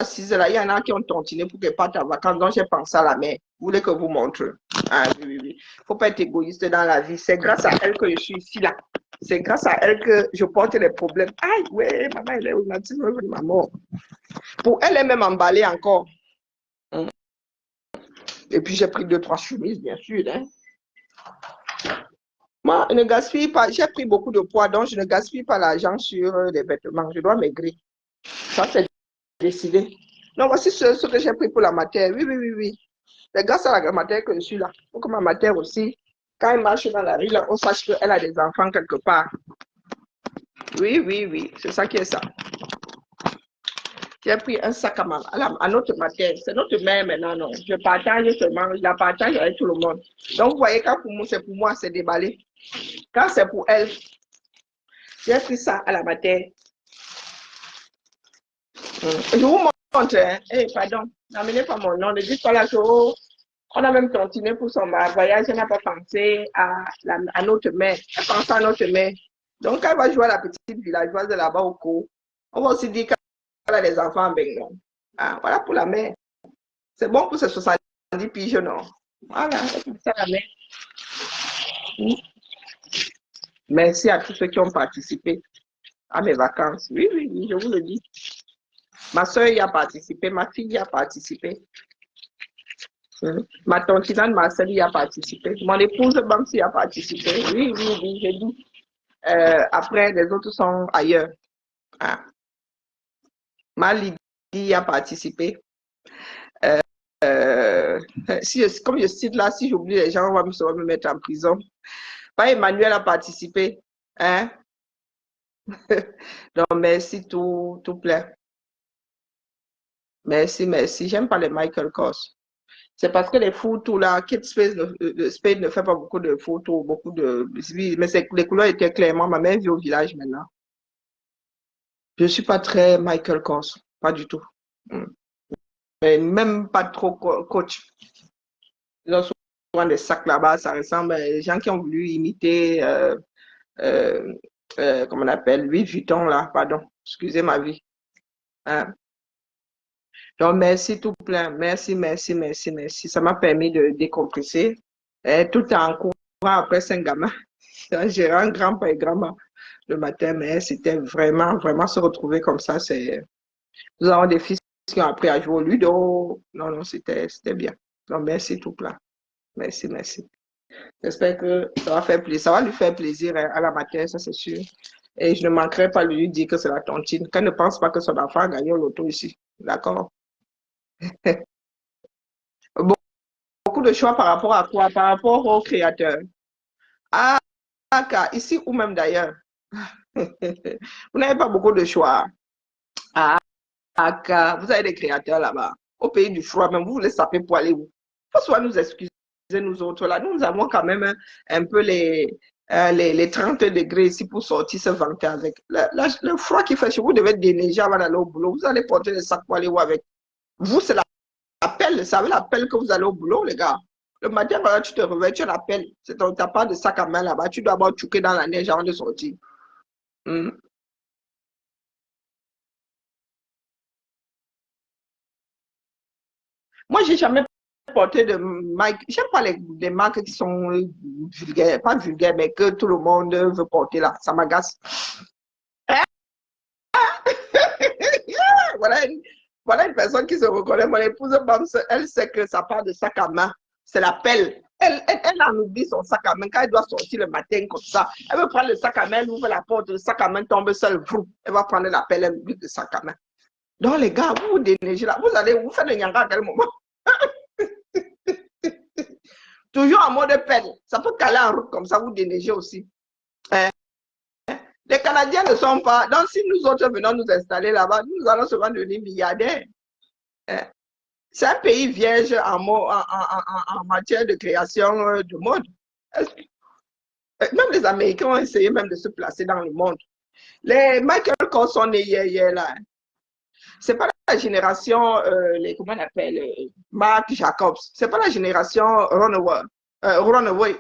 assise là, il y en a qui ont tontiné pour qu'elle parte en vacances. Donc, j'ai pensé à la mère. Vous voulez que vous montre? Ah oui. Il ne faut pas être égoïste dans la vie. C'est grâce à elle que je suis ici là. C'est grâce à elle que je porte les problèmes. Aïe, ouais, maman, elle est où? Maman. Pour elle, elle est même emballée encore. Et puis, j'ai pris 2-3 chemises, bien sûr. Moi, je ne gaspille pas. J'ai pris beaucoup de poids, donc je ne gaspille pas l'argent sur les vêtements. Je dois maigrir. Ça, c'est décidé. Non, voici ce que j'ai pris pour la matière. Oui. C'est grâce à la matière que je suis là. Pour que ma matière aussi, quand elle marche dans la rue, là, on sache qu'elle a des enfants quelque part. Oui. C'est ça qui est ça. J'ai pris un sac à notre matière. C'est notre mère maintenant, non. Je partage seulement. Je la partage avec tout le monde. Donc, vous voyez, quand c'est pour moi, c'est déballé. Quand c'est pour elle, j'ai pris ça à la matière. Je vous montre, hein. Pardon, n'amenez pas mon nom. Ne dites pas là que on a même continué pour son voyage. Elle n'a pas pensé à notre mère. Elle pense à notre mère. Donc, quand elle va jouer à la petite villageoise de là-bas au cours, on va aussi dire qu'elle a des enfants en Bengon. Voilà pour la mère. C'est bon pour ces 70 pigeons, non? Voilà, c'est ça la mère. Merci à tous ceux qui ont participé à mes vacances. Oui, je vous le dis. Ma soeur y a participé, ma fille y a participé. Ma tantinane Marcel y a participé. Mon épouse Bamsi y a participé. Oui, j'ai dit. Après, les autres sont ailleurs. Ma Lydie y a participé. Comme je cite là, si j'oublie les gens, on va me mettre en prison. Pas Emmanuel a participé. Donc, merci, tout plaît. Merci. J'aime pas les Michael Kors. C'est parce que les photos là, Kate Spade ne fait pas beaucoup de photos, beaucoup de. Mais les couleurs étaient clairement. Ma mère vit au village maintenant. Je ne suis pas très Michael Kors, pas du tout. Mm. Mais même pas trop coach. Ils ont souvent des sacs là-bas, ça ressemble à des gens qui ont voulu imiter, euh, comment on appelle, Louis Vuitton là, pardon, excusez ma vie. Hein. Donc, merci tout plein. Merci, merci, merci, merci. Ça m'a permis de décompresser. Tout en courant après Saint-Gamin, en gérant grand-père et grand-mère le matin, mais c'était vraiment, vraiment se retrouver comme ça. Nous avons des fils qui ont appris à jouer au ludo. Non, non, c'était bien. Donc, merci tout plein. Merci, merci. J'espère que ça va faire plaisir. Ça va lui faire plaisir à la matin, ça c'est sûr. Et je ne manquerai pas de lui dire que c'est la tontine. Qu'elle ne pense pas que son enfant a gagné au loto ici. D'accord? Beaucoup de choix par rapport à quoi? Par rapport au créateur. Ah, ici ou même d'ailleurs. Vous n'avez pas beaucoup de choix. Ah, vous avez des créateurs là-bas. Au pays du froid, même vous voulez saper pour aller où? Il faut soit nous excuser, nous autres là. Nous avons quand même un peu les 30 degrés ici pour sortir se vanter avec. Le froid qui fait chez vous, devez déneiger avant d'aller au boulot. Vous allez porter des sacs pour aller où avec? Vous, c'est l'appel. Vous savez l'appel que vous allez au boulot, les gars. Le matin, quand tu te réveilles, tu l'appelles. Tu n'as pas de sac à main là-bas. Tu dois avoir choqué dans la neige avant de sortir. Hmm. Moi, j'ai jamais porté de marque. J'aime pas les marques qui sont vulgaires, pas vulgaires, mais que tout le monde veut porter là. Ça m'agace. Voilà voilà une personne qui se reconnaît. Mon épouse, elle sait que ça part de sac à main. C'est la pelle. Elle en oublie son sac à main quand elle doit sortir le matin comme ça. Elle veut prendre le sac à main, elle ouvre la porte, le sac à main tombe seul. Elle va prendre la pelle, elle oublie le sac à main. Donc, les gars, vous vous déneigez là. Vous allez vous faire le nyanga à quel moment? Toujours en mode pelle. Ça peut caler en route comme ça, vous déneigez aussi. Les Canadiens ne sont pas. Donc, si nous autres venons nous installer là-bas, nous allons souvent devenir milliardaires. C'est un pays vierge en matière de création de mode. Même les Américains ont essayé même de se placer dans le monde. Les Michael Kors sont nés hier là. C'est pas la génération, comment on appelle, Marc Jacobs. C'est pas la génération Runaway.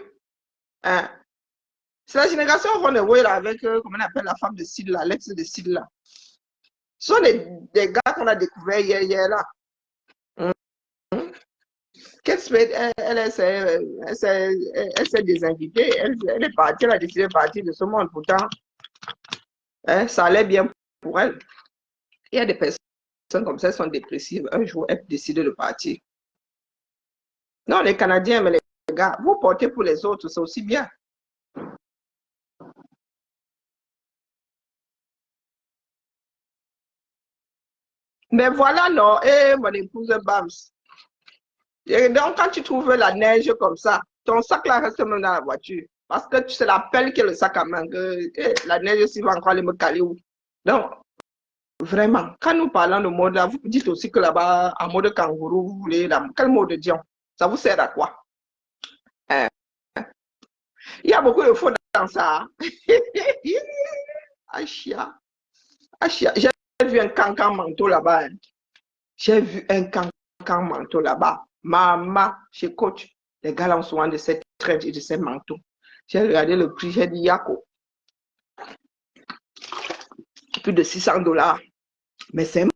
Hein. C'est la génération Runaway là, avec, comment on appelle la femme de Sid là, l'ex de Sid là. Ce sont des gars qu'on a découverts hier là. Kate Spade, elle s'est désinvitée. Elle est partie, elle a décidé de partir de ce monde. Pourtant, hein, ça allait bien pour elle. Il y a des personnes comme ça, elles sont dépressives. Un jour, elles décident de partir. Non, les Canadiens, mais les gars, vous portez pour les autres, c'est aussi bien. Mais voilà, non, et mon épouse Bams. Et donc, quand tu trouves la neige comme ça, ton sac là reste même dans la voiture. Parce que c'est la pelle qui est le sac à main. La neige aussi va encore aller me caler où. Donc, vraiment, quand nous parlons de mode là, vous dites aussi que là-bas, en mode kangourou, vous voulez quel mot de Dion? Ça vous sert à quoi? Il y a beaucoup de faux dans ça. Achia. Achia. J'ai vu un cancan manteau là-bas. J'ai vu un cancan manteau là-bas. Maman, chez Coach, les gars là ont souvent de cette traite et de ces manteaux. J'ai regardé le prix, j'ai dit Yako. Plus de $600. Mais c'est un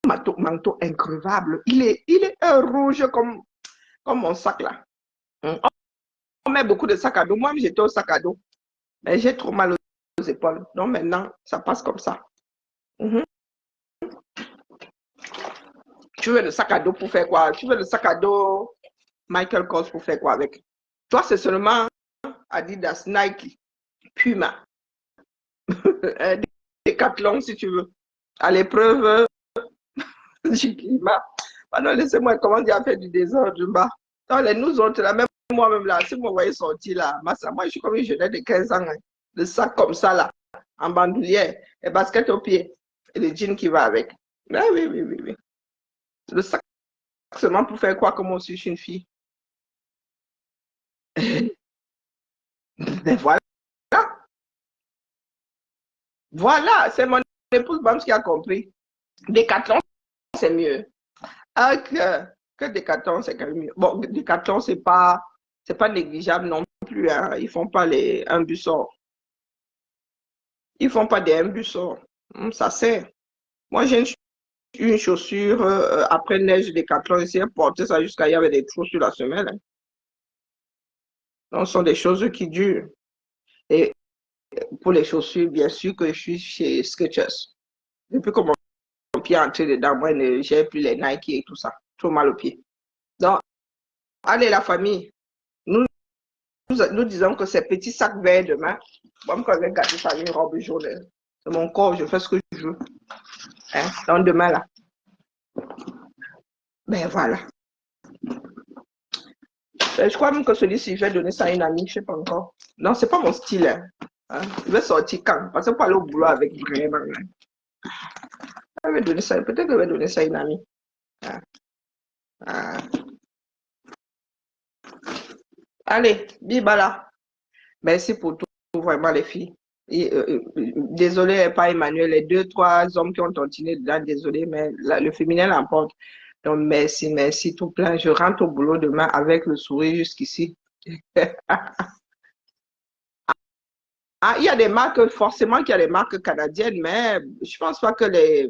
manteau increvable. Il est un rouge comme mon sac là. On met beaucoup de sacs à dos. Moi, j'étais au sac à dos. Mais j'ai trop mal aux épaules. Donc maintenant, ça passe comme ça. Tu veux le sac à dos pour faire quoi? Tu veux le sac à dos Michael Kors pour faire quoi avec? Toi, c'est seulement Adidas, Nike, Puma, Decathlon si tu veux. À l'épreuve du climat. Pardon, laissez-moi comment à faire du désordre bas. Donc, nous autres, là, même moi-même là, si vous me voyez sortir là, moi je suis comme une jeunesse de 15 ans, hein, le sac comme ça là, en bandoulière, et basket au pied, et le jean qui va avec. Ah, oui. Le sac seulement pour faire quoi que moi aussi je suis une fille. Ben voilà. Voilà, c'est mon épouse Bams qui a compris. Décathlon, c'est mieux. Ah, que Décathlon, c'est quand même mieux. Bon, Décathlon, c'est pas négligeable non plus. Hein. Ils font pas un bus sort. Ils font pas des un bus sort. Ça sert. Moi, j'ai une chaussure après neige Décathlon. J'ai porté ça jusqu'à il y avait des trous sur la semelle. Hein. Donc, ce sont des choses qui durent. Et pour les chaussures, bien sûr que je suis chez Skechers. Depuis que mon pied est entré dedans, moi, je n'ai plus les Nike et tout ça. Trop mal au pied. Donc, allez, la famille, nous disons que ces petits sacs verts demain, moi, quand je vais garder ça, une robe jaune. C'est mon corps, je fais ce que je veux. Hein? Donc, demain, là. Ben voilà. Je crois même que celui-ci, je vais donner ça à une amie, je ne sais pas encore. Non, c'est pas mon style. Hein? Je vais sortir quand? Parce que pour aller au boulot avec vraiment. Hein? Je vais donner ça, peut-être que je vais donner ça à une amie. Hein? Hein? Allez, Bibala. Merci pour tout, vraiment, les filles. Désolé, pas Emmanuel, les 2, 3 hommes qui ont continué dedans, désolé, mais le féminin l'emporte. Donc, merci, tout plein. Je rentre au boulot demain avec le sourire jusqu'ici. Ah, il y a des marques, forcément qu'il y a des marques canadiennes, mais je pense pas que les...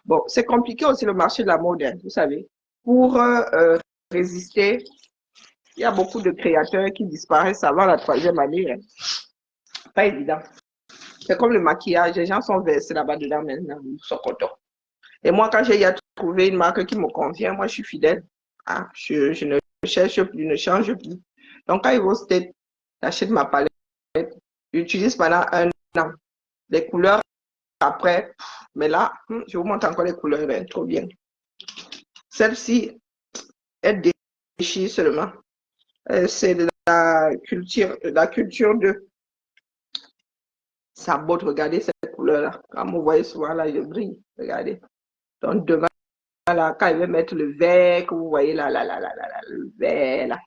Bon, c'est compliqué aussi le marché de la mode, hein, vous savez. Pour résister, il y a beaucoup de créateurs qui disparaissent avant la 3e année. Hein. Pas évident. C'est comme le maquillage, les gens sont versés là-bas dedans maintenant, ils sont contents. Et moi, quand j'ai trouvé une marque qui me convient, moi, je suis fidèle. Ah, je ne cherche plus, ne change plus. Donc, quand ils vont se tête, j'achète ma palette, j'utilise pendant 1 an. Les couleurs, après, mais là, je vous montre encore les couleurs, hein, trop bien. Celle-ci, elle déchire seulement. C'est de la culture de sa botte. Regardez cette couleur-là. Comme vous voyez souvent là, je brille. Regardez. Donc, demain, là, quand il va mettre le vert, que vous voyez là, le vert, là.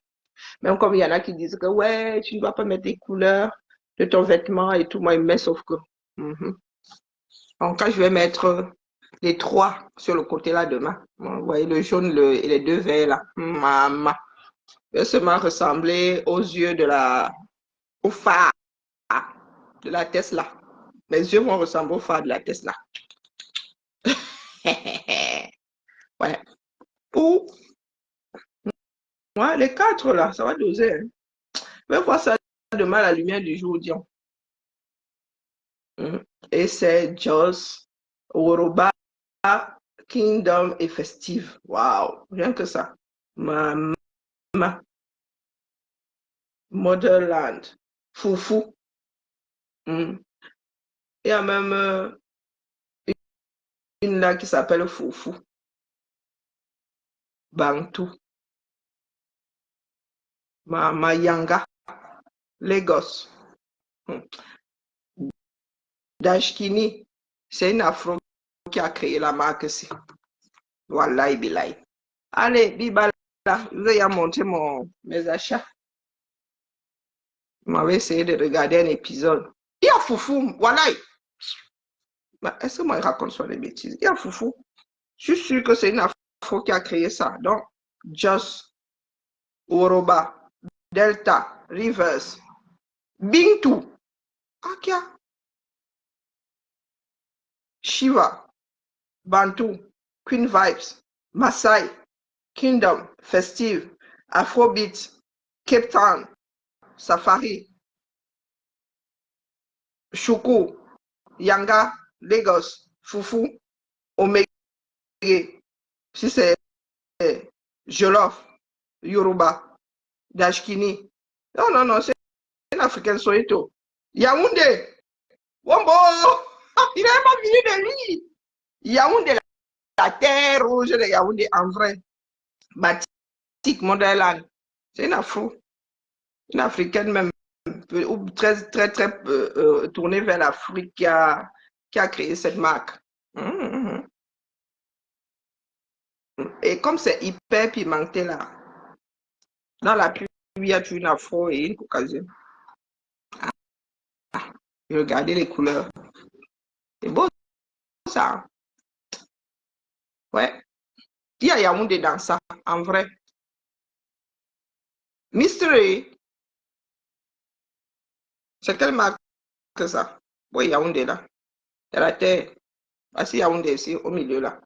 Même comme il y en a qui disent que, ouais, tu ne dois pas mettre des couleurs de ton vêtement et tout. Moi, il me met sauf que. Donc, quand je vais mettre les 3 sur le côté là demain, vous voyez le jaune et les 2 verts là. Maman. Je vais seulement ressembler aux yeux au phare de la Tesla. Mes yeux vont ressembler au phare de la Tesla. Ouais. Ou, ouais, les 4 là, ça va doser. Hein. Je vais voir ça demain à la lumière du jour, disons. Et c'est Joss, Woroba, Kingdom et Festive. Waouh, rien que ça. Maman. Motherland. Foufou. Il y a même une là qui s'appelle Foufou. Bantou. Mayanga. Lagos. Dashkini. C'est une afro qui a créé la marque ici. Wallahi billahi. Allez, Bibala, je vais montrer mes achats. Je m'avais essayé de regarder un épisode. Il y a Foufou, wallahi. Est-ce que moi je raconte sur les bêtises? Il y a Foufou. Je suis sûr que c'est une afro qui a créé ça. Donc, Just, Oroba, Delta, Rivers, Bintou, Akia, Shiva, Bantu, Queen Vibes, Maasai, Kingdom, Festive, Afrobeat, Cape Town, Safari, Choukou, Yanga, Lagos, Foufou, Omega, si c'est Jolof, Yoruba, Dashkini. Non, c'est une africaine Soweto. Yaoundé, Wombo, il n'est pas venu de lui. Yaoundé, la terre rouge de Yaoundé en vrai. Batik, Motherland. C'est une afro. Une africaine même, très, très, très tournée vers l'Afrique qui a créé cette marque. Et comme c'est hyper pimenté là, dans la pluie, il y a toujours une afro et une caucasienne. Regardez les couleurs. C'est beau ça. Ouais. Il y a Yaoundé dans ça, en vrai. Mystery, c'est quelle marque que ça? Oui, Yaoundé là. Il y a la terre. Voici Yaoundé ici, au milieu là.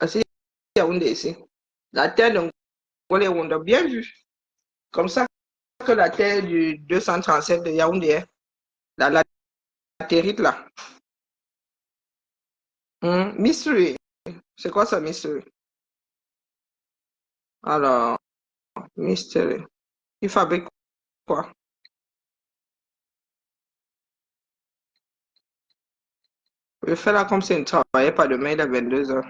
Voici Yaoundé ici. La terre de Ngolé Wonder, bien vu. Comme ça que la terre du 237 de Yaoundé, hein. La latérite là. Mystery. C'est quoi ça, Mystery? Alors, Mystery. Il fabrique quoi? Je fais là comme si je ne travaillais pas demain, il est 22h.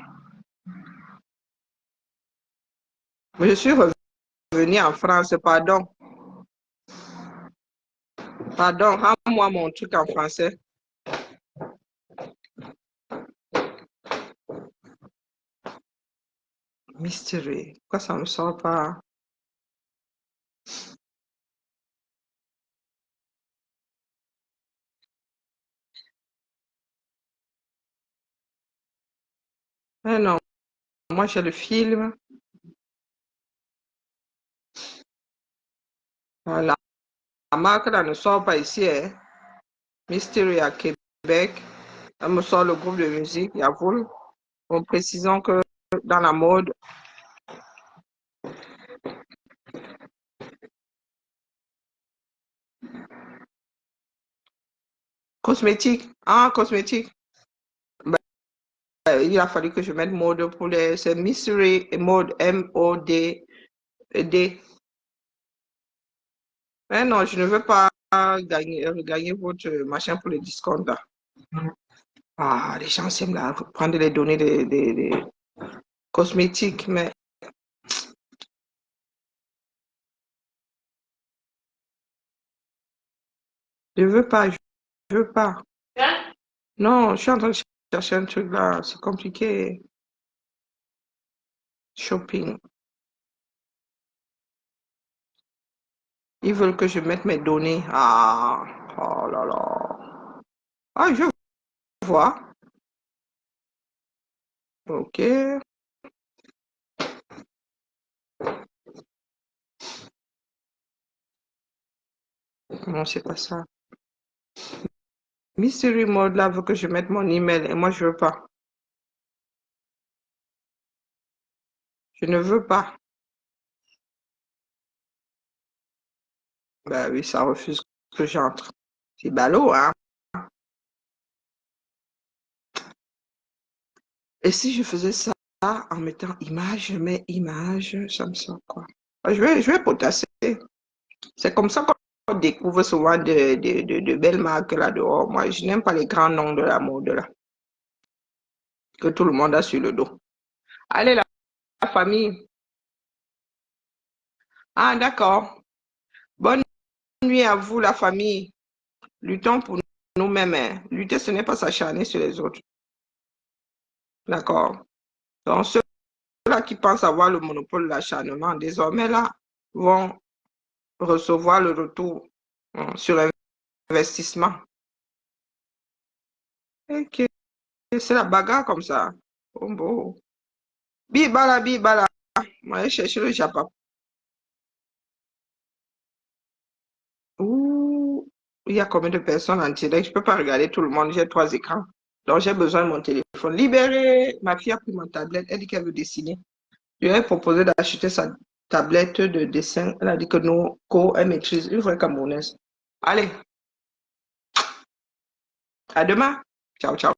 Mais je suis revenu en France, pardon. Pardon, rends-moi mon truc en français. Mystery. Pourquoi ça ne me sort pas? Eh non, moi j'ai le film. Voilà. La marque là ne sort pas ici, hein. Mystery à Québec. Elle me sort le groupe de musique, Yavoul. En précisant que dans la mode, cosmétique. Ah, cosmétique. Ben, il a fallu que je mette mode pour les. C'est Mystery et mode M-O-D. D. Mais non, je ne veux pas gagner votre machin pour les discounts là. Ah, les gens aiment là, prendre les données des cosmétiques, mais je veux pas, je veux pas. Non, je suis en train de chercher un truc là, c'est compliqué. Shopping. Ils veulent que je mette mes données. Ah, oh là là. Ah, je vois. Ok. Non, c'est pas ça. Mystery Mode là veut que je mette mon email et moi je veux pas. Je ne veux pas. Ben oui, ça refuse que j'entre. C'est ballot, hein. Et si je faisais ça en mettant image, je mets image, ça me sort quoi? Je vais potasser. C'est comme ça qu'on découvre souvent de belles marques là dehors. Moi, je n'aime pas les grands noms de la mode là, que tout le monde a sur le dos. Allez, la famille. Ah, d'accord. Bonne nuit à vous, la famille. Luttons pour nous-mêmes, hein. Lutter, ce n'est pas s'acharner sur les autres. D'accord. Donc, ceux-là qui pensent avoir le monopole de l'acharnement, désormais là, vont recevoir le retour sur investissement. Ok, c'est la bagarre comme ça. Oh, bon. Bibala, bibala. Moi, je cherche le Japon. Ouh, il y a combien de personnes en direct? Je ne peux pas regarder tout le monde. J'ai 3 écrans. Donc, j'ai besoin de mon téléphone. Libéré. Ma fille a pris ma tablette. Elle dit qu'elle veut dessiner. Je lui ai proposé d'acheter sa tablette de dessin. Elle a dit que non, elle maîtrise. Une vraie Camerounaise. Allez, à demain. Ciao, ciao.